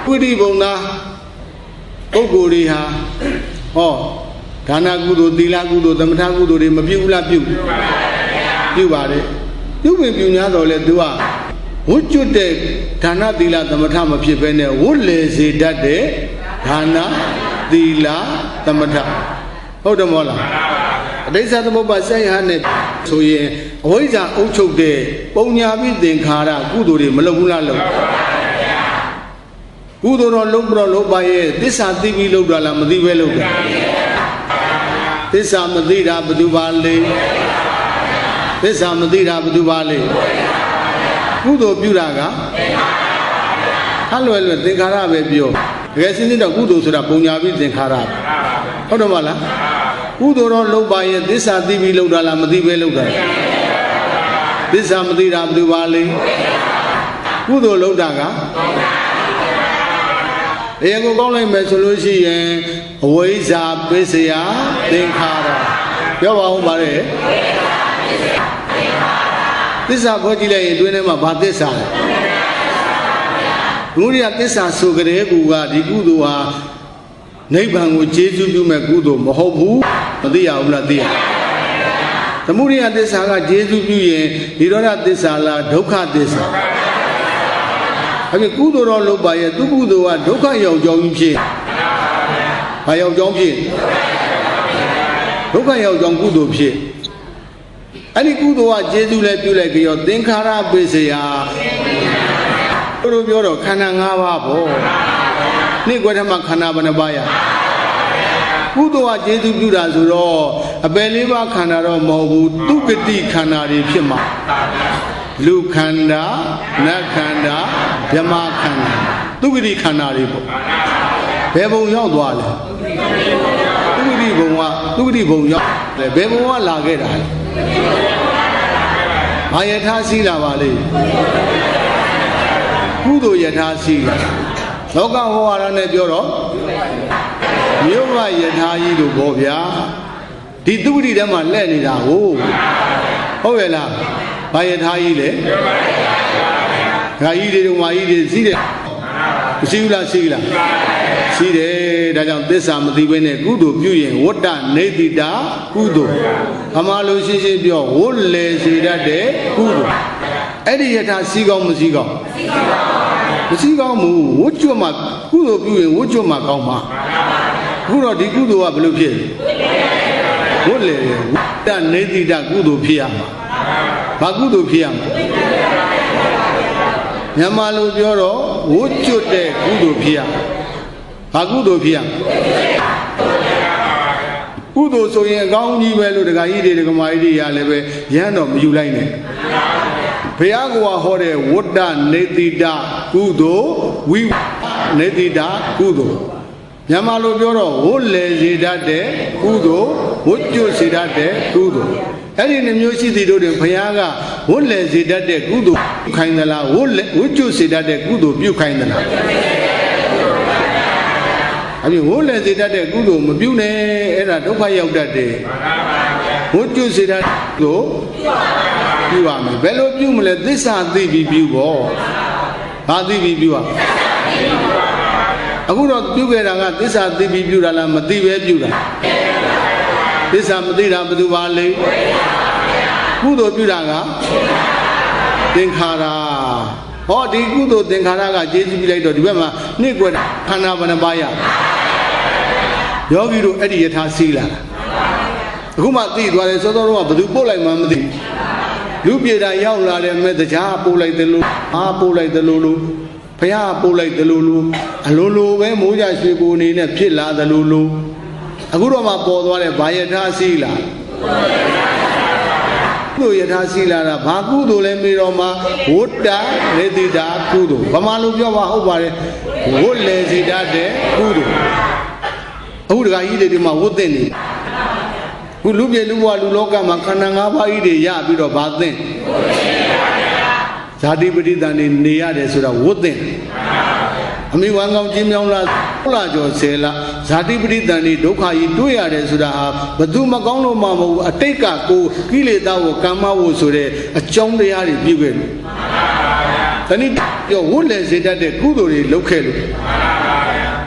ပုရိဘုံသားပုဂ္ဂိုလ်တွေဟာဟောဒါနကုသိုလ်သီလကုသိုလ်သမထကုသိုလ်တွေမပြုဘူးလားပြုပါတယ်ပြုပင်များတော့လေသူကဝှကျွတ်တဲ့ဒါနသီလသမထမဖြစ်ဘဲနဲ့ဝှလေစေတတ်တဲ့ဒါနသီလသမထဟုတ်တယ်မဟုတ်လားအဋ္ဌိသမုပ္ပါဆက်ရဟနဲ့ဆိုရင်အဝိဇ္ဇာအုပ်ချုပ်တဲ့ပုံညာပိသင်္ခါရကုသိုလ်တွေမလုပ်ဘူးလားလုပ်ကုသိုလ်တော့လုပ်ပါရဲ့သစ္စာသိပြီးလုပ်တာလားမသိပဲလုပ်တာသစ္စာမသိတာဘယ်သူပါလဲသစ္စာမသိတာဘယ်သူပါလဲကုသိုလ်ပြုတာကဟလွယ်သင်္ခါရပဲပြောတကယ်စဉ်းစားတော့ကုသိုလ်ဆိုတာပုံညာပိသင်္ခါရဟုတ်တယ်မလားကုသိုလ်တော့လုပ်ပါရဲ့သစ္စာသိပြီးလုပ်တာလားမသိပဲလုပ်တာသစ္စာမသိတာဘယ်သူပါလဲကုသိုလ်လုပ်တာကတ ကိုကောင်းလိုက်မယ်ဆိုလို့ရှိရင်အဝိဇ္ဇာပစ္စယသင်္ခါရပြောပါဦးပါလေသစ္စာခေါ်ကြည့်လိုက်ရင်တွင်းထဲမှာဘာသစ္စာလဲဘုရားသစ္စာဆိုကြတဲ့ကူကဒီကုသိုလ်ဟာနိဗ္ဗာန်ကိုကျေးဇူးပြုမဲ့ကုသိုလ်မဟုတ်ဘူးမသိရဘူးလားသိရသမုဒိယသစ္စာကကျေးဇူးပြုရင်និရောဓသစ္စာလားဒုက္ခသစ္စာအဲ့ဒီကုသိုလ်တော်လုပ်ပါရဲ့သူကုသိုလ်ကဒုက္ခရောက်ကြောင်းဖြစ်ဘာရောက်ကြောင်းဖြစ်ဒုက္ခရောက်ကြောင်းကုသိုလ်ဖြစ်အဲ့ဒီကုသိုလ်ကကျေးဇူးလည်းပြုလိုက်ပြီးတော့သင်္ခါရပစ္စယတို့ပြောတော့ခန္ဓာ၅ပါးပေါ့နေ့ကွယ်ထမှာခန္ဓာဘယ်နှပါးရကုသိုလ်ကကျေးဇူးပြုတာဆိုတော့အပယ်လေးပါးခန္ဓာတော့မဟုတ်ဘူးသူဂတိခန္ဓာတွေဖြစ်မှာလူခန္ဓာနတ်ခန္ဓာဓမ္မခန္ဓာသူဂတိခန္ဓာတွေပေါ့ဘယ်ဘုံရောက်သွားလဲသူဂတိဘုံရောက်တယ်ဘယ်ဘုံကလာခဲ့တာလဲဘာယထာရှိလာပါလေကုသိုလ်ယထာရှိလာလောကဟောရနဲ့ပြောတော့မြို့မယထာကြီးတို့ပေါ့ဗျာဒီသူဂတိထဲမှာလှည့်နေတာဟုတ်ရဲ့လားဘာယထာကြီးလဲဂါကြီးတွေတို့မာကြီးတွေစီးတယ်မရှိဘူးလားရှိလားရှိတယ်ဒါကြောင့်သစ္စာမသိဘဲနဲ့ကုသိုလ်ပြုရင်ဝတ္တနေတိတာကုသိုလ်အမှားလို့ရှင်းရှင်းပြောဝတ်လေစေတတ်တဲ့ကုသိုလ်အဲ့ဒီယထာစီကောင်းမရှိကောင်းမရှိကောင်းဘူးဝတ်ကျွတ်မှာကုသိုလ်ပြုရင်ဝတ်ကျွတ်မှာကောင်းမှာအခုတော့ဒီကုသိုလ်ကဘယ်လိုဖြစ်ဝတ်လေဝတ္တနေတိတာကုသိုလ်ဖြစ်ရမှာဘာကုသိုလ်ဖြစ်ရမှာမြန်မာလိုပြောတော့ဝတ်ကျွတ်တဲ့ကုသိုလ်ဖြစ်ရဘာကုသိုလ်ဖြစ်ရကုသိုလ်ဆိုရင်အကောင်းကြီးပဲလို့ဒကာကြီးတွေဒကာမကြီးတွေရလည်းပဲရမ်းတော့မယူလိုက်နဲ့ဘုရားကဟောတဲ့ဝတ္တနေတိတကုသိုလ်ဝိနေတိတကုသိုလ်မြန်မာလိုပြောတော့ဝတ်လေစေတတ်တဲ့ကုသိုလ်ဝတ်ကျွတ်စေတတ်တဲ့ကုသိုလ်အဲ့ဒီနှမျိုးရှိသည်တို့တွင်ဘုရားကဝတ်လေစေတတ်တဲ့ကုသိုလ်ခိုင်းသလားဝတ်ကျွတ်စေတတ်တဲ့ကုသိုလ်ပြုခိုင်းသလားအပြင်ဝတ်လေစေတတ်တဲ့ကုသိုလ်မပြုနဲ့အဲ့ဒါဒုက္ခရောက်တတ်တယ်ဝတ်ကျွတ်စေတတ်ကိုပြုရမယ်ဘယ်လိုပြုမလဲသစ္စာသိပြီးပြုပေါ့ဘာသိပြီးပြုရအခုတော့ပြုခဲ့တာကသစ္စာသိပြီးပြုတာလားမသိပဲပြုတာသစ္စာမသိတာဘယ်သူပါလဲကုသိုလ်ပြုတာကသင်္ခါရဟောဒီကုသိုလ်သင်္ခါရကကျေးဇူးပြုလိုက်တော့ဒီဘက်မှာနှစ်ကွယ်ခန္ဓာဘယ်နှပါးရယောဂီတို့အဲ့ဒီယထာစီးလာအခုမှသိသွားတယ်စောစောတော့ကဘယ်သူပို့လိုက်မှမသိလူပြေတာရောက်လာတယ်မဲ့တရားပို့လိုက်တယ်လို့အားပို့လိုက်တယ်လို့ဘုရားပို့လိုက်တယ်လို့အလိုလိုပဲမိုးကြရွှေကိုအနေနဲ့ဖြစ်လာတယ်လို့အခုတော့မှပေါ်သွားတဲ့ဘာယထာစီးလာကုသိုလ်ယထာစီးလာတာဘာကုသိုလ်လဲမေးတော့မှဝတ္တနေတိတာကုသိုလ်ဗမာလူပြောပါဟုတ်ပါတယ်ဝတ်လေစီတတ်တဲ့ကုသိုလ်အခုတခါကြီးတွေဒီမှာဝတ်သိနေခုလူပြေလူဘဝလူလောကမှာခန္ဓာ၅ပါးကြီးတွေရပြီးတော့ဘာသိဇာတိပဋိသန္ဓေနေရတယ်ဆိုတာဝတ်သိအမိဝမ်းကောင်းချင်းမြောင်းလားဟုတ်လားကျော်10လဇာတိပဋိသန္ဓေဒုက္ခကြီးတွေ့ရတယ်ဆိုတာဟာဘသူမကောင်းလို့မှမဟုတ်ဘူးအတိတ်ကကိုကိလေသာကိုကမ္မဝုဆိုတဲ့အကြောင်းတရားတွေပြုခဲ့လို့တဏှိပြောဝတ်လေစေတတ်တဲ့ကုသိုလ်တွေလုပ်ခဲ့လို့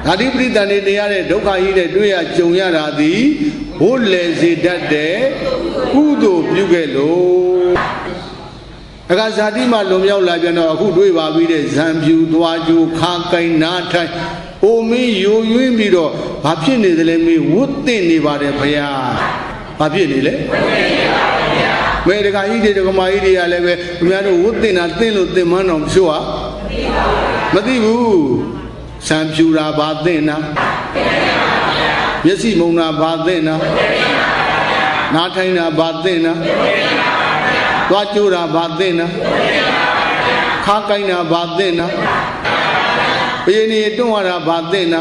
ဇာတိပဋိသန္ဓေနေရတဲ့ဒုက္ခကြီးနဲ့တွေ့ရကြုံရတာသည်ဝတ်လေစေတတ်တဲ့ကုသိုလ်ပြုခဲ့လို့အခါဇာတိမှလွန်မြောက်လာပြန်တော့အခုတွေ့ပါပြီတဲ့ဇံပြူသွားကြိုခါကိုင်းနားထိုင်အိုမင်းယိုယွင်းပြီးတော့ဘာဖြစ်နေသလဲမေးဝတ်သိနေပါတယ်ဘုရားဘာဖြစ်နေလဲမဲတခါကြီးတွေတခါမကြီးတွေကလည်းပဲခင်ဗျားတို့ဝတ်သိတာသိလို့သိမှန်းတော့မရှိပါမသိဘူးဇံပြူတာဘာသိနာမျက်စိမုံတာဘာသိနာနားထိုင်တာဘာသိနာသွားကြိုးတာဘာသိနာခါကိုင်းတာဘာသိနာဘယင်းနေတွန်းရတာဘာသိနာ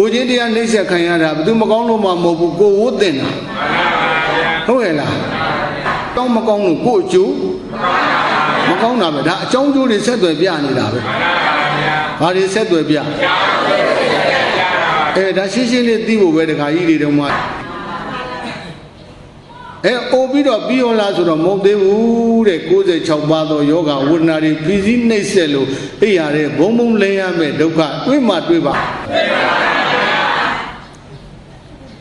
ဦးချင်းတရားနှိမ့်ဆက်ခံရတာဘယ်သူမကောင်းလို့မှမဟုတ်ဘူးကိုဝတ်သိနာဟုတ်ရဲ့လားတောင်းမကောင်းလို့ကိုအကျိုးမကောင်းတာပဲဒါအကြောင်းကျိုးတွေဆက်သွယ်ပြနေတာပဲ ဘာတွေဆက်သွယ်ပြဒါရှင်းရှင်းလေးသိဖို့ပဲတခါကြီးတွေတော့မှအိုပြီးတော့ပြီးရောလားဆိုတော့မဟုတ်သေးဘူးတဲ့96ပါးသောယောဂဝေဒနာတွေဖိစီးနှိပ်စက်လို့အိပ်ရတဲ့ဘုံဘုံလဲရမယ်ဒုက္ခတွေးမှတွေးပါ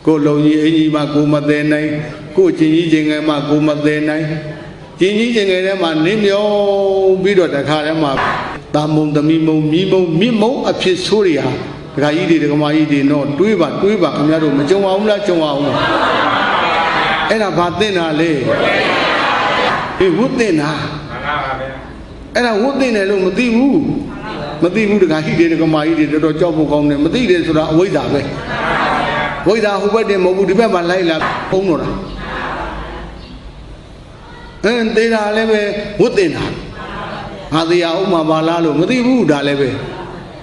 ကိုလုံကြီးအင်ကြီးမှကိုမသေးနိုင်ကိုချင်းကြီးချင်းငယ်မှကိုမသေးနိုင်ချင်းကြီးချင်းငယ်ထဲမှာနင်းမြောင်းပြီးတော့တခါထဲမှာတာမုံသမီးမုံမြီးမုံမြင့်မုံအဖြစ်ဆိုးတွေဟာဒကာကြီးတွေဒကာမကြီးတွေတော့တွေးပါခင်ဗျားတို့မကြုံအောင်လားကြုံအောင်လားအဲ့ဒါဘာသိတာလဲဒီဝုသိတာအဲ့ဒါဝုသိတယ်လို့မသိဘူးဒကာကြီးတွေဒကာမကြီးတွေတော်တော်ကြောက်ဖို့ကောင်းတယ်မသိတယ်ဆိုတာအဝိဇ္ဇာပဲဝိဇ္ဇာဟိုဘက်တင်မဟုတ်ဘူးဒီဘက်မှာလိုက်လာဖုံးတော့တာသေတာလည်းပဲဝုသိတာငါတရားဥမာပါလားလို့မသိဘူးဒါလည်းပဲ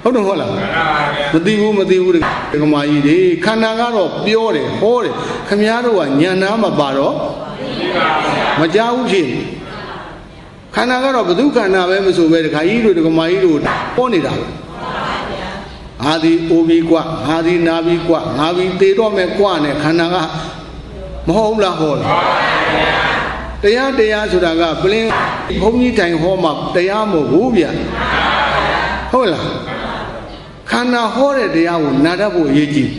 ဟုတ်တယ်ဟုတ်လားမသိဘူးဒကမာကြီးတွေခန္ဓာကတော့ပြောတယ်ဟောတယ်ခမည်းတော်ကညံနာမပါတော့မကြောက်ဘူးဖြစ်ခန္ဓာကတော့ဘု து ခန္ဓာပဲမဆိုပဲဒကာကြီးတို့ဒကမာကြီးတို့ပေါ်နေတာပဲဟာဒီအိုပြီးกว่าဟာဒီနာပြီးกว่าငါပြီးသေတော့မယ်กว่าနဲ့ခန္ဓာကမဟုတ်လားဟောလားတရားဆိုတာကပလင်းဘုန်းကြီးတိုင်ဟောမှတရားမဟုတ်ဘူးဗျဟုတ်လားခန္ဓာဟောတဲ့တရားကိုနာတတ်ဖို့အရေးကြီး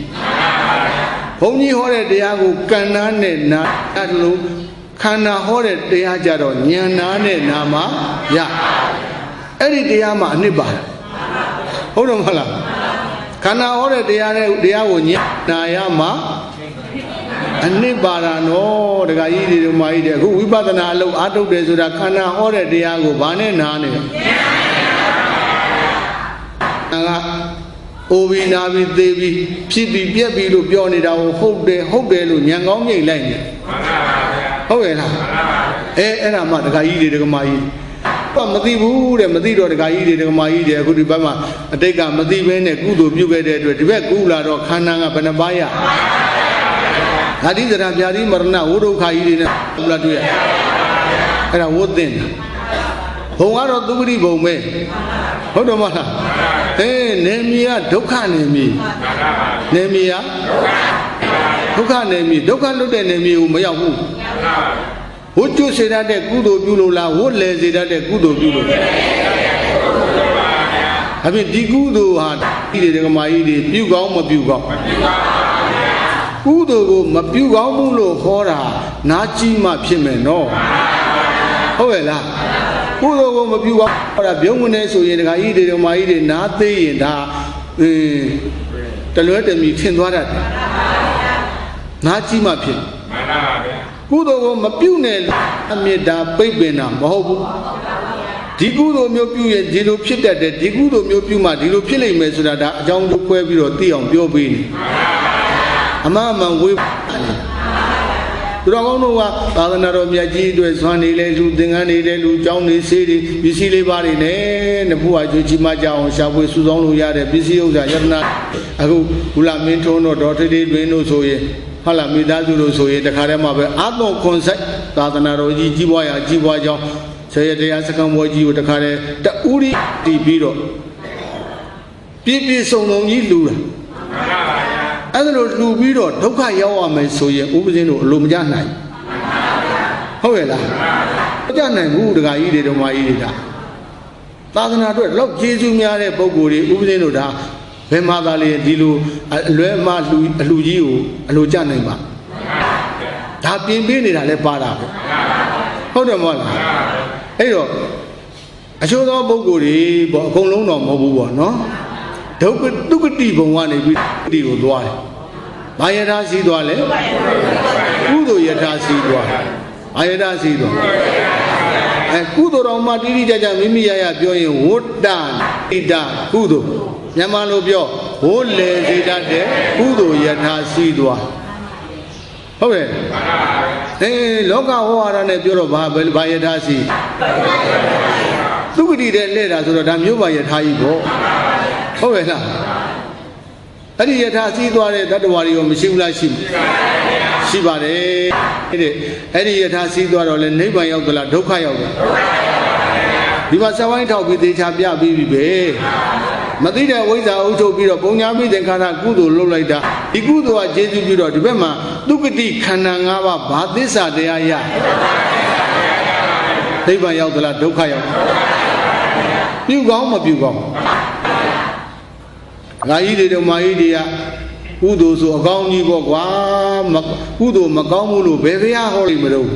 ဘုန်းကြီးဟောတဲ့တရားကိုကံနာနဲ့နာတတ်လို့ခန္ဓာဟောတဲ့တရားကြတော့ဉာဏ်နာနဲ့နာမရအဲ့ဒီတရားမှာအနှစ်ပါဟုတ်တယ်မဟုတ်လားခန္ဓာဟောတဲ့တရားနဲ့တရားကိုဉာဏ်နာရမှာအနှစ်ပါတာနော်ဒကာကြီးတွေတို့မာကြီးတွေအခုဝိပဿနာအလုပ်အားထုတ်တယ်ဆိုတာခန္ဓာဟောတဲ့တရားကိုဘာနဲ့နာနေလဲအိုပြီးနာပြီးသေးပြီးဖြစ်ပြီးပြက်ပြီးလို့ပြောနေတာကိုဟုတ်တယ်လို့ညံကောင်းမြိတ်လိုက်နေဟုတ်ရဲ့လားအဲ့ဒါမှဒကာကြီးတွေဒကာမကြီးတော့မသိဘူးတဲ့မသိတော့ဒကာကြီးတွေဒကာမကြီးတွေအခုဒီဘက်မှာအတိတ်ကမသိဘဲနဲ့ကုသိုလ်ပြုခဲ့တဲ့အတွက်ဒီဘက်ကူလာတော့ခန္ဓာကဘယ်နှပါးရဓာတိသရဗျာတိမရဏဝိဒုက္ခကြီးတွေနဲ့ဘုလားတွေ့ရအဲ့ဒါဝုသင်ဘုံကတော့သုခတိဘုံပဲဟုတ်တယ်မလားနေမီကဒုက္ခနေမီနေမီကဒုက္ခနေမီဒုက္ခလွတ်တဲ့နေမီကိုမရောက်ဘူးဝှကျွစေတတ်တဲ့ကုသိုလ်ပြုလို့လားဝှလဲစေတတ်တဲ့ကုသိုလ်ပြုလို့အပြင်ဒီကုသိုလ်ဟာဒီဒကမာကြီးတွေပြုကောင်းမပြုကောင်းကုသိုလ်ကိုမပြုကောင်းဘူးလို့ခေါ်တာနားကြီးမှဖြစ်မယ်နော်ဟုတ်ရဲ့လားကုသိုလ်ကိုမပြုကောင်းဟောတာပြုံးဝင်နေဆိုရင်ဒကာကြီးတွေဒကမာကြီးတွေနားသေးရင်ဒါတလွဲတမီထင်သွားတတ်တယ်နားကြီးမှဖြစ်မှန်ပါဗျာကုသိုလ်ကိုမပြုနဲ့အမြတ်တာပိတ်ပင်တာမဟုတ်ဘူးဒီကုသိုလ်မျိုးပြုရင်ဒီလိုဖြစ်တတ်တယ်ဒီကုသိုလ်မျိုးပြုမှဒီလိုဖြစ်လိမ့်မယ်ဆိုတာဒါအကြောင်းတို့ခွဲပြီးတော့သိအောင်ပြောပေးနေအမှန်မှန်ဝေးသူတော်ကောင်းတို့ကသာသနာတော်မြတ်ကြီးအတွက်ဇွမ်းနေလေလူသင်္ကန်းနေလေလူကျောင်းနေဆေးတွေပစ္စည်းလေးပါးတွေနဲ့နဖို့အကျွေးကြီးမကြအောင်ရှာဖွေစုဆောင်းလို့ရတဲ့ပစ္စည်းဥစ္စာယတနာအခုဘုလားမင်းထုံးတို့ဒေါ်ထေးထေးတွင်တို့ဆိုရင်ဟုတ်လားမိသားစုတို့ဆိုရင်တခါတည်းမှာပဲအာသွန်ခွန်ဆိုင်သာသနာတော်ကြီးကြီးပွားရာကြီးပွားကြောင်းဆရာတရားစခန်းဘွယ်ကြီးကိုတခါတည်းတူရီတီးပြီးတော့ပြည့်စုံကြီးလူတာအဲ့ဒါလိုလူပြီးတော့ဒုက္ခရောက်ရမယ်ဆိုရင်ဥပဇင်းတို့အလိုမကျနိုင်ဟုတ်ရဲ့လားမကျနိုင်ဘူးဒကာကြီးတွေဓမ္မကြီးတွေကသာသနာအတွက်လောက်ကျေးဇူးများတဲ့ပုဂ္ဂိုလ်တွေဥပဇင်းတို့ဒါဘယ်မှာသာလေဒီလိုအလွဲအမှားအလူကြီးကိုအလိုကျနိုင်ပါဒါပြင်ပေးနေတာလဲပါတာပဲဟုတ်တယ်မဟုတ်လားအဲ့တော့အချို့သောပုဂ္ဂိုလ်တွေပေါ့အကုန်လုံးတော့မဟုတ်ဘူးပေါ့နော်ဒုက္ခဒုက္ခတိဘုံကနေပြီးတိကိုသွားတယ်။ဘာယထာစီးသွားလဲ။ကုသိုလ်ယထာစီးသွား။ဘာယထာစီးသွား။ကုသိုလ်တော်မှာတိတိကျကျမိမိရရပြောရင်ဝတ္တတိတကုသိုလ်မြန်မာလိုပြောဝိုးလေစေတတ်တဲ့ကုသိုလ်ယထာစီးသွား။ဟုတ်ရဲ့။လောကဟောရနဲ့ပြောတော့ဘာယထာစီးဒုက္ခတိတဲ့လဲတာဆိုတော့ဒါမျိုးဘာယထာကြီးပေါ့။ဟုတ်ရဲ့လားအဲ့ဒီယထာစီးသွားတဲ့တတ္တဝါတွေရောမရှိဘူးလားရှိပါတယ်တဲ့အဲ့ဒီယထာစီးသွားတော့လေနိဗ္ဗာန်ရောက်သလားဒုက္ခရောက်သလား ဒီမှာစဝိုင်းထောက်ပြီးသေချာပြပြီးပြီပဲမသိတဲ့ဝိဇ္ဇာအုပ်ချုပ်ပြီးတော့ပုံညာမိသင်္ခါရကုသိုလ်လုပ်လိုက်တာဒီကုသိုလ်ကကျေးဇူးပြီးတော့ဒီဘက်မှာသုကတိခန္ဓာ၅ပါးဘာသစ္စာတရားရနိဗ္ဗာန်ရောက်သလားဒုက္ခရောက်ပြုကောင်းမပြုကောင်းငါကြီးတွေတို့မာကြီးတွေကကုသိုလ်ဆိုအကောင်းကြီးပေါ့ကွာကုသိုလ်မကောင်းဘူးလို့ဘယ်ဘုရားဟောလိမ့်မလို့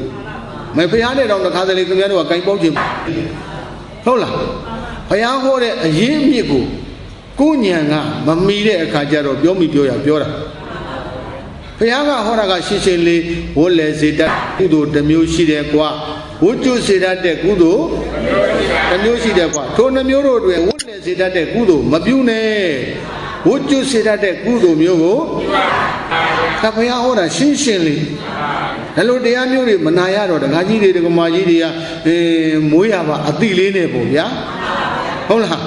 မဘုရားနဲ့တော့တစ်ခါတလေခင်ဗျားတို့ကကြိုင်ပေါက်ခြင်းဟုတ်လားဘုရားဟောတဲ့အရေးအမြစ်ကိုကိုဉဏ်ကမမီတဲ့အခါကျတော့ပြောမိပြောရပြောတာဘုရားကဟောတာကရှင်းရှင်းလေးဝတ်လေစေတတ်ကုသိုလ်တစ်မျိုးရှိတယ်ကွာဝတ်ကျွစေတတ်တဲ့ကုသိုလ်တစ်မျိုးရှိတယ်ကွာထိုနှမျိုးတို့တွင်ဝတ်လေစေတတ်တဲ့ကုသိုလ်မပြုနဲ့ဝတ်ကျွစေတတ်တဲ့ကုသိုလ်မျိုးကိုဘုရားဟောတာရှင်းရှင်းလေးဒါလိုတရားမျိုးတွေမနာရတော့ဒကာကြီးတွေဒကာမကြီးတွေကမွေးရပါအတိလေးနဲ့ပေါ့ဗျာဟုတ်လား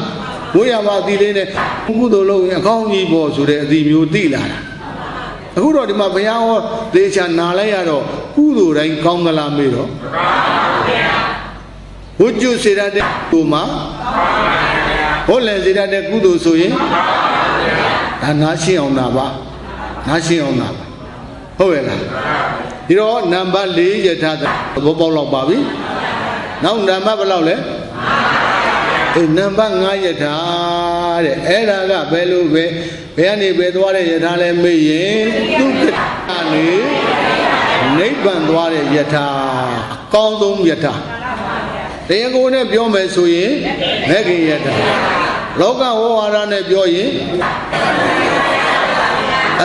မွေးရပါအတိလေးနဲ့ကုသိုလ်လုပ်ရင်အကောင်းကြီးပေါ့ဆိုတဲ့အတိမျိုးသိလာတာအခုတော့ဒီမှာဘုရားဟောသေချာနာလိုက်ရတော့ကုသိုလ်တိုင်းကောင်းသလားမေးတော့ဝိကျွစေရတဲ့ကုသိုလ်မှာဟောလည်းစေရတဲ့ကုသိုလ်ဆိုရင်ဒါနာရှင်းအောင်နာပါနာရှင်းအောင်နာပါဟုတ်ရဲ့လားဒီတော့နံပါတ်4ယထာသဘောပေါက်လောက်ပါပြီနောက်နံပါတ်ဘယ်လောက်လဲနံပါတ်5ယထာတဲ့အဲ့ဒါကဘယ်လိုပဲဘယ်ကနေပဲသွားတဲ့ယထာလဲမေးရင်သူကနေနိဗ္ဗာန်သွားတဲ့ယထာအကောင်းဆုံးယထာတရားကိုနဲ့ပြောမယ်ဆိုရင်မဂ္ဂင်ယထာလောကဝဝါဒနဲ့ပြောရင်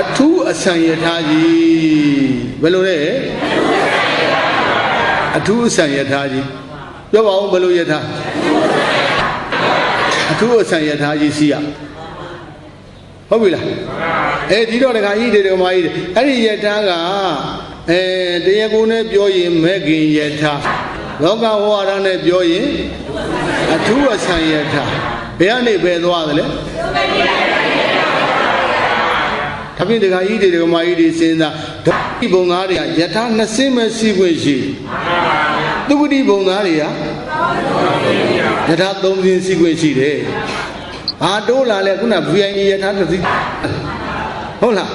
အထူးအဆံယထာကြီးဘယ်လိုလဲအထူးအဆံယထာကြီးပြောပါဦးဘယ်လိုယထာအထူးအဆံယထာကြီးစီရဟုတ်ပြီလားဒီတော့တခါကြီးတွေမကြီးအဲ့ဒီယထာကတရားကိုနဲ့ပြောရင်မဂ္ဂင်ယထာလောကဝါဒနဲ့ပြောရင်အထူးအဆံယထာဘယ်ကနေပဲသွားသလဲဒါဖြင့်တခါကြီးတွေဒကာမကြီးတွေစဉ်းစားဒုက္ခိဘုံသားတွေကယထာ20မဲ့စီးခွင့်ရှိသုဂတိဘုံသားတွေကယထာ3စီးစီးခွင့်ရှိတယ်ဘာတိုးလာလဲခုန VIP ယထာတစ်စီးဟုတ်လား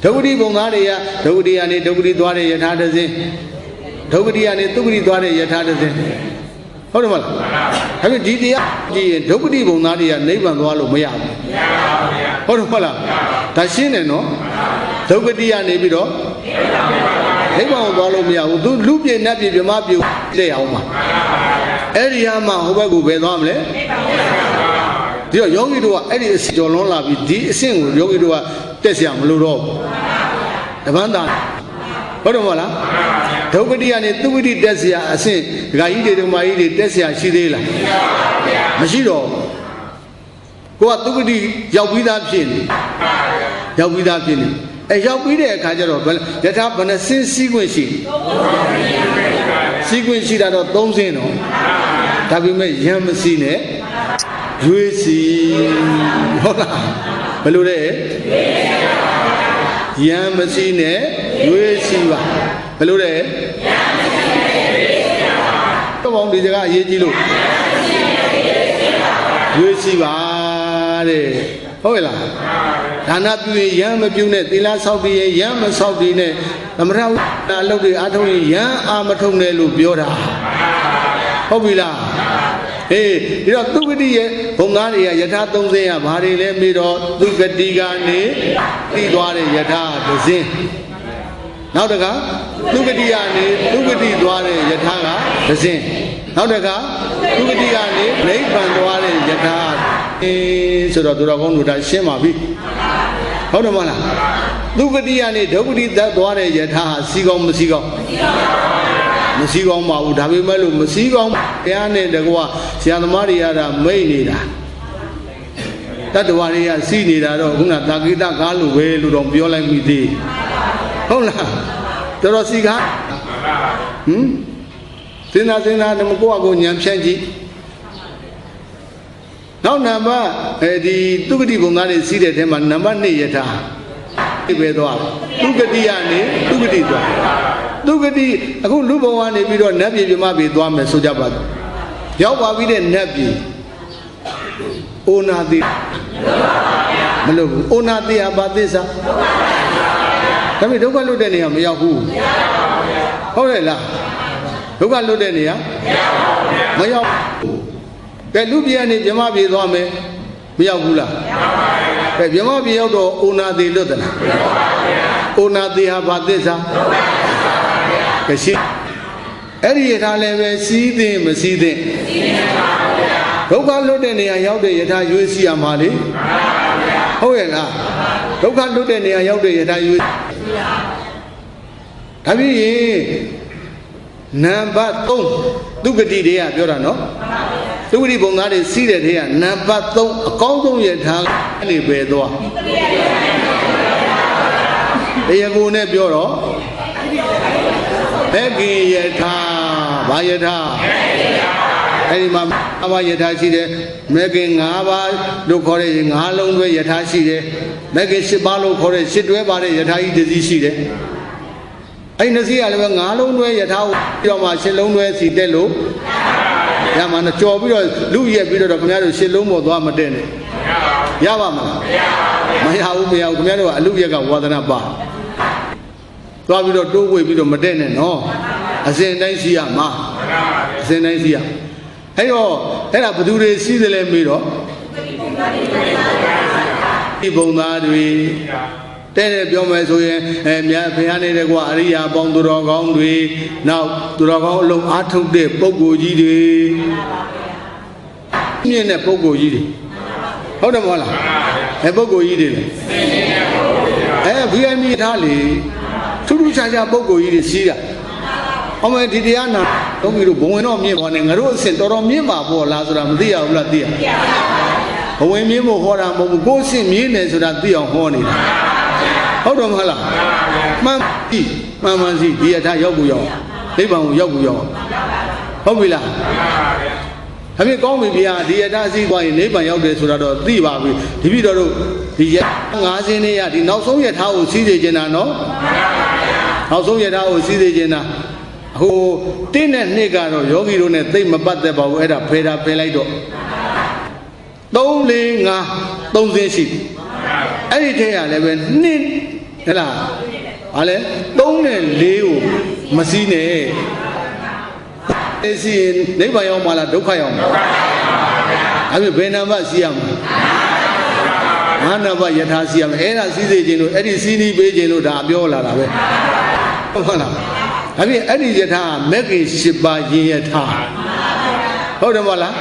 ဒုက္ခိဘုံသားတွေကဒုက္ခိကနေဒုက္ခိသွားတဲ့ယထာတစ်စီးဒုက္ခိကနေသုဂတိသွားတဲ့ယထာတစ်စီးဟုတ်တယ်မလားဒါဖြင့်ဒီတရားကြည့်ရင်ဒုက္ခိဘုံသားတွေကနိဗ္ဗာန်သွားလို့မရဘူးဟုတ်တယ်မလားဒါရှင်းတယ်နော်ဒုက္ခတိကနေပြီးတော့နိဗ္ဗာန်ကိုသွားလို့မရဘူးသူလူပြည့်နတ်ပြည့်မြမပြည့်လက်အောင်ပါအဲ့ဒီဟာမှဟိုဘက်ကိုဘယ်သွားမလဲဒီတော့ယောဂီတို့ကအဲ့ဒီအစီကျော်လွန်လာပြီးဒီအဆင့်ကိုယောဂီတို့ကတက်เสียမလို့တော့တပန်းသာဟုတ်တယ်မဟုတ်လားဒုက္ခတိကနေသုဂတိတက်เสียအဆင့်ဒကာကြီးတွေဒကာမကြီးတွေတက်เสียရှိသေးလားမရှိတော့ကိုကသုဂတိရောက်ပြီးသားဖြစ်နေရောက်ပြီးသားဖြစ်နေရောက်ပြီးတဲ့အခါကျတော့ယထာဘယ်နှစင်းစီးခွင့်ရှိစီးခွင့်ရှိတာတော့3စင်းတော့ဒါပေမဲ့ရံမစီနဲ့ရွေးစီဟုတ်လားဘယ်လိုလဲရံမစီနဲ့ရွေးစီပါဘယ်လိုလဲတော့ဘောင်းဒီစကားအရေးကြီးလို့ရွေးစီပါတဲ့ဟုတ်ရဲ့လားဒါနပြုရင်ရံမပြုနဲ့သီလဆောက်တည်ရင်ရံမဆောက်တည်နဲ့သမထအလုပ်တွေအားထုတ်ရင်ရံအာမထုတ်နဲ့လို့ပြောတာဟုတ်ပြီလားဒီတော့သုဂတိရဲ့ဘုံသားတွေကယထာ30ကဘာတွေလဲမေးတော့သုဂတိကနေတည်သွားတဲ့ယထာတစ်စင်းနောက်တခါသုဂတိကနေသုဂတိသွားတဲ့ယထာကတစ်စင်းနောက်တခါသုဂတိကနေနိဗ္ဗာန်သွားတဲ့ယထာဆိုတော့သူတော်ကောင်းတို့ဒါရှင်းပါပြီဟုတ်တယ်မလားသုဂတိကနေဒုက္ခတိသက်သွားတဲ့ယထာဟာစီကောင်းမစီကောင်းမစီကောင်းပါဘူးဒါပေမဲ့လို့မစီကောင်းတရားနဲ့တကွာဆရာသမားတွေရတာမိတ်နေတာတတ္တဝါတွေကစီနေတာတော့ခုနတာကိတကားလို့ပဲလို့တော့ပြောလိုက်မိသေးဟုတ်လားတော်တော်စီကားစဉ်းစားနမကိုယ့်အကိုညံဖြန့်ကြည့်နောက်နံပါတ်ဒီသုဂတိဘုံသားတွေစီးတဲ့ထဲမှာနံပါတ်2ယထာပဲသွားသုဂတိကနေသုဂတိသွားသုဂတိအခုလူဘဝကနေပြီးတော့နတ်ပြည်ပြမပြည်သွားမယ်ဆိုကြပါစို့ ရောက်ပါပြီတဲ့နတ်ပြည်အိုနာတိမလို့ဘူးအိုနာတိဟာဘာသစ္စာဒါပေမဲ့ဒုက္ခလွတ်တဲ့နေရာမရောက်ဘူးဟုတ်တယ်လားဒုက္ခလွတ်တဲ့နေရာမရောက်ဘူးကဲလူပြည်ကနေဗြဟ္မပြည်သွားမယ်မရောက်ဘူးလားကဲဗြဟ္မပြည်ရောက်တော့အိုနာတိလွတ်တယ်လားအိုနာတိဟာဘာသစ္စာကဲရှိအဲ့ဒီယထာလည်းပဲစီးသိမစီးသိဒုက္ခလွတ်တဲ့နေရာရောက်တဲ့ယထာရွေးစီရမှာလေဟုတ်ရဲ့လားဒုက္ခလွတ်တဲ့နေရာရောက်တဲ့ယထာရွေးဒါပြီးရင်နံပါတ်3ဒုက္ခတိတွေကပြောတာနော်ဒုက္ခတိဘုံသားတွေစီးတဲ့တွေကနံပါတ်3အကောင်းဆုံးယထာနေပဲသွားတရားကိုနဲ့ပြောတော့မေကိယထာဘာယထာအဲ့ဒီမှာအဘယထာရှိတယ်မေကိ5ပါးလို့ခေါ်တဲ့5လုံးတွဲယထာရှိတယ်မေကိ10ပါးလို့ခေါ်တဲ့10တွဲပါတဲ့ယထာကြီးတစ်စီးရှိတယ်အဲ့ဒီ2စီးကလည်းပဲ5လုံးတွဲယထာကိုပြီးတော့မှ10လုံးတွဲစီတက်လို့ရမှာနော်ကြော်ပြီးတော့လူရက်ပြီးတော့ခင်ဗျားတို့10လုံးပေါ်သွားမတက်နဲ့ရပါမလားမရဘူးခင်ဗျားတို့ကအလူရက်ကဝါသနာပါသွားပြီးတော့တိုးဝေပြီးတော့မတက်နဲ့နော်အစဉ်တိုင်းစီရမှာအစဉ်တိုင်းစီရအဲ့တော့အဲ့ဒါဘသူတွေစီးတယ်လဲမေးတော့ဒီဘုံသားတွေတဲ့ပြောမယ်ဆိုရင်မြတ်ဘုရားနေတဲ့ကွာအရိယာပေါင်းသူတော်ကောင်းတွေနောက်သူတော်ကောင်းအလုံးအားထုတ်တဲ့ပုဂ္ဂိုလ်ကြီးတွေမြင့်တဲ့ပုဂ္ဂိုလ်ကြီးတွေဟုတ်တယ်မဟုတ်လားပုဂ္ဂိုလ်ကြီးတွေလေVIP ထားလေထူးထူးခြားခြားပုဂ္ဂိုလ်ကြီးတွေစီးတာအမေဒီတရားနာတော့ပြီးတော့ဘဝင်တော့မြင့်ပါနဲ့ငါတို့အစင်တော်တော်မြင့်ပါပေါ့လားဆိုတာမသိရဘူးလားသိရဘဝင်မြင့်ဖို့ဟောတာမဟုတ်ဘူးကိုယ်အစင်မြင့်တယ်ဆိုတာသိအောင်ဟောနေတာဟုတ်တော့မဟုတ်လားမှန်ပြီမှန်စီဒီအထာရောက်ဘူးရောက်နိဗ္ဗာန်ကိုရောက်ဘူးရောက်ဟုတ်ပြီလားအမေကောင်းပြီဗျာဒီအထာစီးသွားရင်နိဗ္ဗာန်ရောက်တယ်ဆိုတာတော့သိပါပြီဒီပြီတော်တို့ဒီရ5စင်းနဲ့ရဒီနောက်ဆုံးရထားကိုစီးစေချင်တာနော်နောက်ဆုံးရထားကိုစီးစေချင်တာဟိုတင်းနဲ့နှစ်ကတော့ယောဂီတို့နဲ့သိမပတ်သက်ပါဘူးအဲ့ဒါဖယ်တာဖယ်လိုက်တော့3 4 5 3စင်းရှိအဲ့ဒီထဲကလည်းပဲနှစ်ဟဲ့လားဟာလဲ3နဲ့4ကိုမစီးနဲ့အဲ့စီနိဗ္ဗာန်ရောက်မှာလားဒုက္ခရောက်မှာအဲ့ဒီဘယ်နံပါတ်စီးရမှာငါးနံပါတ်ယထာစီးရမယ်အဲ့ဒါစီးစေခြင်းလို့အဲ့ဒီစီးနီးပေးခြင်းလို့ဒါပြောလာတာပဲဟုတ်လားအဲ့ဒီယထာမဂ္ဂင်10ပါးယင်ယထာဟုတ်တယ်မဟုတ်လား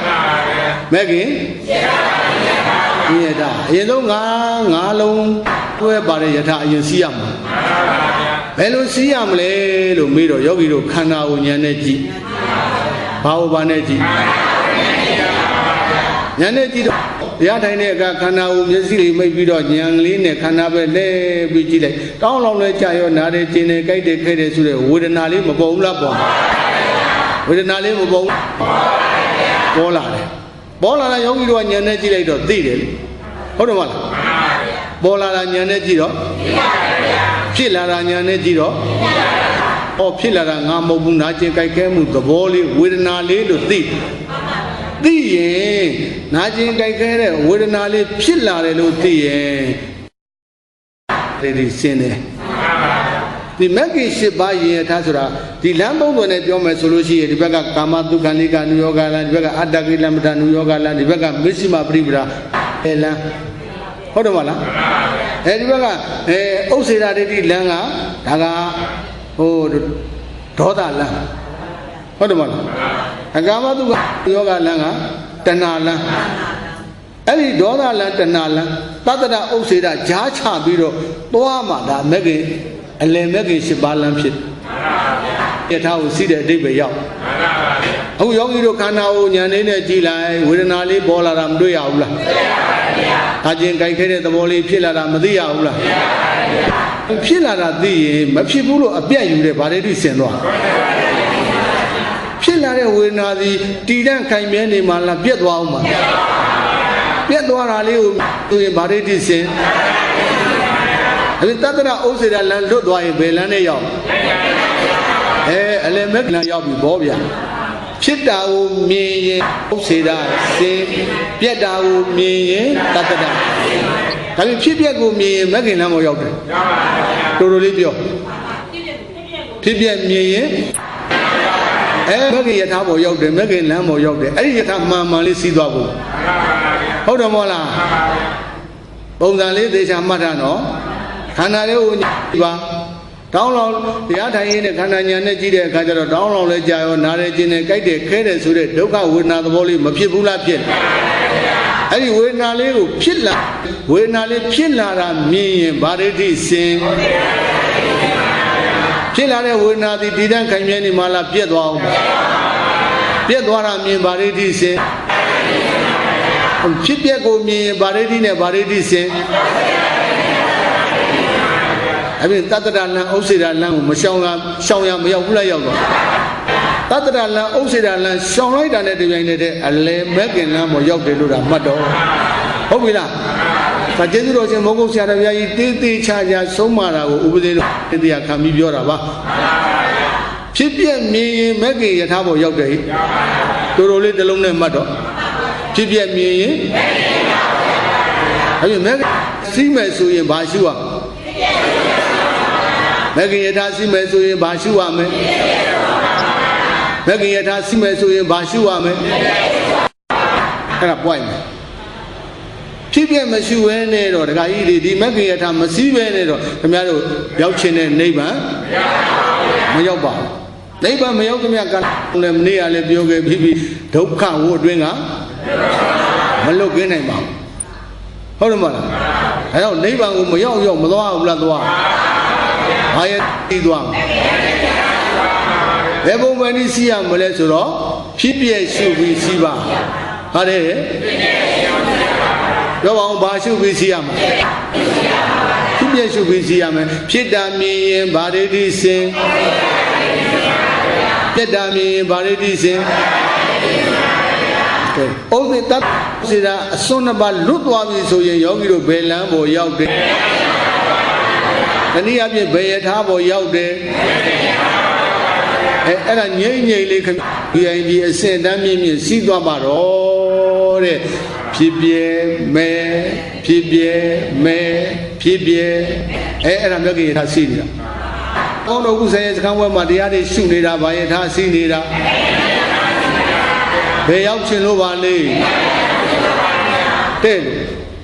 မဂ္ဂင်10ပါးယင်ယထာအရင်ဆုံး5လုံးတွဲပါတဲ့ယထာအရင်စီးရမှာဘယ်လိုစီးရမလဲလို့မေးတော့ယောဂီတို့ခန္ဓာကိုဉာဏ်နဲ့ကြည့်ဘာဝဘာနဲ့ကြည့်ဉာဏ်နဲ့ကြည့်တော့တရားထိုင်တဲ့အခါခန္ဓာကိုမျက်စိလေးမိတ်ပြီးတော့ဉာဏ်လေးနဲ့ခန္ဓာပဲလဲပြီးကြည့်လိုက်တောင်းလောင်လဲကြာရောနားတယ်ကျင်တယ်ကြိုက်တယ်ခဲတယ်ဆိုတဲ့ဝေဒနာလေးမပေါ်ဘူးလားပေါ်ဝေဒနာလေးမပေါ်ဘူးပေါ်လာတယ်ပေါ်လာတာယောဂီတို့ကဉာဏ်နဲ့ကြည့်လိုက်တော့သိတယ်ဟုတ်တယ်မလားပေါ်လာတာဉာဏ်နဲ့ကြည့်တော့ဖြစ်လာတာဉာဏ်နဲ့ကြည့်တော့ဖြစ်လာတာငါမဟုတ်ဘူးနာကျင်ကြိုက်ခဲမှုသဘောလေးဝေဒနာလေးလို့သိရင်နာကျင်ကြိုက်ခဲတဲ့ဝေဒနာလေးဖြစ်လာတယ်လို့သိရင်ဒီစင်းတယ်ဒီမဂ္ဂင်10ပါးယင်ယထာဆိုတာဒီလမ်းသုံးသွယ်နဲ့ပြောမယ်ဆိုလို့ရှိရင်ဒီဘက်ကကာမတုခဏိကနုယောဂလံဒီဘက်ကအတ္တကိလမတနုယောဂလံဒီဘက်ကမစ္စည်းမပရိပဒါလမ်းဟုတ်တယ်မလားဒီဘက်ကဥစ္စေရာဒိဋ္ဌိလမ်းကဒါကဟိုဒေါသလမ်းဟုတ်တယ်မလားအကာမတုခယောဂလမ်းကတဏှာလမ်းအဲ့ဒီဒေါသလမ်းတဏှာလမ်းသတ္တရဥစ္စေရာဈာချပြီးတော့သွားမှဒါမဂ္ဂင်အလယ်မဂ္ဂင်10ပါးလမ်းဖြစ်ယထာကိုစီးတဲ့အဓိပ္ပာယ်ရောက်အခုယောဂီတို့ခန္ဓာကိုဉာဏ်လေးနဲ့ကြည့်လိုက်ဝေဒနာလေးပေါ်လာတာမတွေ့ရဘူးလားအကျဉ်းကြိုက်ခဲ့တဲ့သဘောလေးဖြစ်လာတာမသိရဘူးလားဖြစ်လာတာသိရင်မဖြစ်ဘူးလို့အပြတ်ယူတယ်ဗာဒိဋ္ဌိဆင်သွားဖြစ်လာတဲ့ဝေဒနာစီတည်တံ့ခိုင်မြဲနေမှလားပြတ်သွားအောင်မှာပြတ်သွားတာလေးကိုသူရင်ဗာဒိဋ္ဌိဆင်အဲ့ဒီတတ္တရဥစ္စေရာလမ်းလွတ်သွားရင်ဘယ်လမ်းနဲ့ရောက်အလယ်မဂ္ဂင်လမ်းရောက်ပြီဘောဗျာ ဖြစ်တာကိုမြင်ရင်ဥစ္စေတာစင်ပြက်တာကိုမြင်ရင်တတ္တဒါပြင်ဖြစ်ပြက်ကိုမြင်ရင်မဂ္ဂင်လမ်းပေါ်ရောက်တယ်တော်တော်လေးပြောဖြစ်ပြက်မြင်ရင်မဂ္ဂင်ယထာပေါ်ရောက်တယ်မဂ္ဂင်လမ်းပေါ်ရောက်တယ်အဲ့ဒီယထာမှန်မှန်လေးစီးသွားဖို့ဟုတ်တယ်မဟုတ်လားပုံစံလေးသေချာမှတ်တာနော်ခန္ဓာလေးကိုပါတောင်းလောင်တရားထိုင်ရင်းနဲ့ခန္ဓာညာနဲ့ကြည့်တဲ့အခါကျတော့တောင်းလောင်လဲကြာရောနားရဲခြင်းနဲ့ကြိုက်တယ်ခဲတယ်ဆိုတဲ့ဒုက္ခဝေဒနာသဘောလေးမဖြစ်ဘူးလားဖြစ်အဲ့ဒီဝေဒနာလေးကိုဖြစ်လာဝေဒနာလေးဖြစ်လာတာမြင်ရင်ဗာရိတိစင်ဖြစ်လာတဲ့ဝေဒနာဒီတန်းခိုင်မြဲနေမှလားပြက်သွားအောင်ပြက်သွားတာမြင်ဗာရိတိစင်ဖြစ်ပြက်ကိုမြင်ရင်ဗာရိတိနဲ့ဗာရိတိစင်အဲ့ဒီတတ္တရလံဥစ္စေရလံကိုမရှောင်ရမရောက်ဘူးလားရောက်တော့တတ္တရလံဥစ္စေရလံရှောင်လိုက်တာနဲ့တပြိုင်တည်းအလယ်မဂ္ဂင်လံပေါ်ရောက်တယ်လို့ဒါမှတ်တော့ဟုတ်ပြီလားဒါကျေးဇူးတော်ရှင်မောဂုတ်ဆရာတော်ဘုရားကြီးတေးသေးချာချာဆုံးမတာကိုဥပဒေတော်တရားခံပြီးပြောတာပါဖြစ်ပြမြင်ရင်မဂ္ဂင်ယထာပေါ်ရောက်တယ်တော်တော်လေးတစ်လုံးနဲ့မှတ်တော့ဖြစ်ပြမြင်ရင်အဲ့ဒီမဂ္ဂင်စီးမယ်ဆိုရင်ဘာရှိရမဂ္ဂင်ယထာစီးမယ်ဆိုရင်ဘာရှိရမလဲမဂ္ဂင်ယထာစီးမယ်ဆိုရင်ဘာရှိရမလဲအဲ့ဒါ point ဖြစ်ပြမရှိဘဲနဲ့တော့ဒကာကြီးတွေဒီမဂ္ဂင်ယထာမစီးဘဲနဲ့တော့ခင်ဗျားတို့ရောက်ချင်တဲ့နိဗ္ဗာန်မရောက်ပါဘူးနိဗ္ဗာန်မရောက်ခင်ဗျာကလည်းမနေ့ကလည်းပြောခဲ့ပြီးဒုက္ခဝအတွင်းကမလွတ်ကင်းနိုင်ပါဘူးဟုတ်တယ်မလားအဲတော့နိဗ္ဗာန်ကိုမရောက်မသွားဘူးလားသွားဘာရဲ့တီးသွားဘယ်ပုံမှန်ကြီးစီးရမလဲဆိုတော့ဖြစ်ပြရှုပြီးစီးပါဟာတဲ့ပြောပါအောင်ဘာရှုပြီးစီးရမလဲဖြစ်ပြရှုပြီးစီးရမယ်ဖြစ်တာမြင်ရင်ဗာရိတိစင်ပြက်တာမြင်ရင်ဗာရိတိစင်ဩဇေတစေတာအစွန်းနှစ်ပါးလွတ်သွားပြီဆိုရင်ယောဂီတို့ဘယ်လမ်းပေါ်ရောက်တယ်တနည်းအားဖြင့်ဘယ်ယထာပေါ်ရောက်တယ်အဲ့ဒါငြိမ့်လေးခင်ဗျာဒီအစင်တမ်းမြင့်စီးသွားပါတော့တဲ့ဖြစ်ပြဲမဲဖြစ်ပြဲမဲဖြစ်ပြဲအဲ့ဒါမြတ်ကြီးယထာစီးနေတာကောင်းတော်ကုဆိုင်ရဲ့စခန်းဝဲမှာတရားတွေရှုနေတာဗာယထာစီးနေတာဘယ်ရောက်ချင်လို့ပါလေတဲ့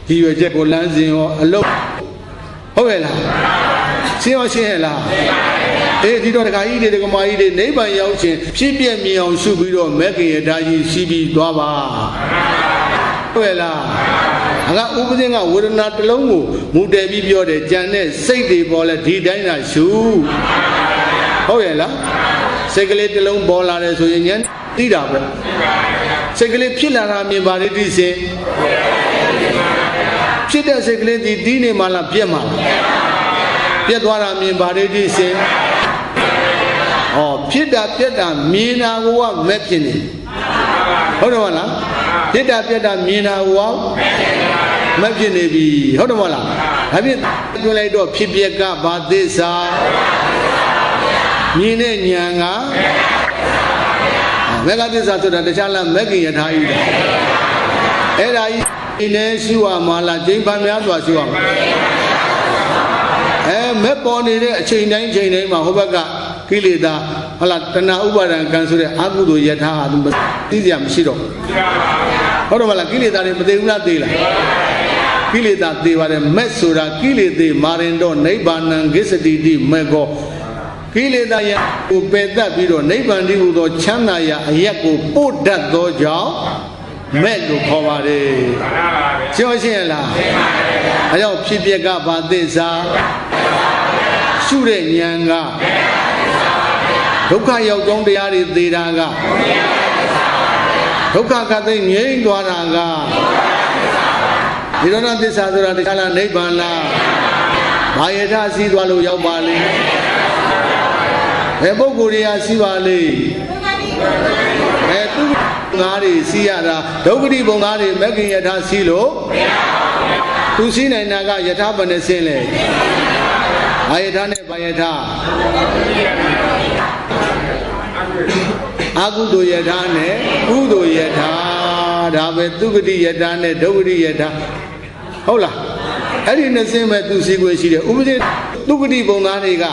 ဒီရွယ်ချက်ကိုလမ်းစဉ်ရောအလုပ်ဟုတ်ရဲ့လားရှင်းရောရှင်းရဲ့လားဒီတော့ဒကာကြီးတွေဒကာမကြီးတွေနိဗ္ဗာန်ရောက်ခြင်းဖြစ်ပြမြင်အောင်ရှုပြီးတော့မဂ္ဂင်ယထာကြီးစီးပြီးသွားပါဟုတ်ရဲ့လားငါဥပဒေကဝေဒနာတစ်လုံးကိုမူတည်ပြီးပြောတယ်ကြံတဲ့စိတ်တွေပေါ်လဲဒီတိုင်းသာရှုဟုတ်ရဲ့လားစိတ်ကလေးတစ်လုံးပေါ်လာတယ်ဆိုရင်ဉာဏ်သိတာပဲစိတ်ကလေးဖြစ်လာတာမြင်ပါလိမ့်ဒီစဉ်ဖြစ်တဲ့စိတ်ကလေးဒီနေမှလားပြက်မှလားပြက်သွားတာမြင်ပါလိမ့်ဒီစဉ်ဖြစ်တာပြက်တာမြင်တာကမက်ဖြစ်နေဟုတ်တယ်မလားဖြစ်တာပြက်တာမြင်တာကမက်ဖြစ်နေပြီဟုတ်တယ်မလားဒါဖြင့်တွင်လိုက်တော့ဖြစ်ပြက်ကဘာသစ္စာမြင်တဲ့ဉာဏ်ကမေဃသစ္စာဆိုတာတခြားလားမဂ္ဂင်ယထာကြီးအဲ့ဒါကြီးဒီနဲ့ရှုရမှာလားကျိန်ပန်များစွာရှုရမှာမဲ့ပေါ်နေတဲ့အချိန်တိုင်းမှာဟိုဘက်ကကိလေသာဟုတ်လားတဏှာဥပါဒံကံဆိုတဲ့အကုသိုလ်ယထာဟာသူသိစရာမရှိတော့ဟုတ်တယ်မလားကိလေသာတွေမသိဘူးလားသိလားကိလေသာသိပါတယ်မဲ့ဆိုတာကိလေသာမာရင်တော့နိဗ္ဗာန်ဂစ္ဆတိတိမဲ့ကောကိလေသာယကိုပယ်တတ်ပြီးတော့နိဗ္ဗာန်တည်းဟူသောချမ်းသာရာအရက်ကိုပို့တတ်သောကြောင့်မဲ့လို့ခေါ်ပါတယ်ရှင်းရှင်းရလားအဲကြောင့်ဖြစ်ပျက်ကဘာသစ္စာရှုတဲ့ဉာဏ်ကဒုက္ခရောက်ကြောင်းတရားတွေသိတာကဒုက္ခကသိငြိမ်းသွားတာကဒီရဏသစ္စာဆိုတာတခြားလားနိဗ္ဗာန်လားဘာယထာစီးသွားလို့ရောက်ပါလိမ့်ဘယ်ပုဂ္ဂိုလ်တွေကစီးပါလေသူငါးတွေစီးရတာဒုက္ခတိဘုံသားတွေမဂ္ဂင်ယထာစီးလို့သူစီးနိုင်တာကယထာဘယ်နဲ့ဆင်းလဲဘာယထာနဲ့ဘာယထာအ အာကုသိုလ်ယထာနဲ့ကုသိုလ်ယထာဒါပဲသူဂတိယထာနဲ့ဒုဂတိယထာဟုတ်လားအဲ့ဒီနှစ်စင်းပဲသူစီခွင့်ရှိတယ်ဥပဒေသူဂတိဘုံသားတွေက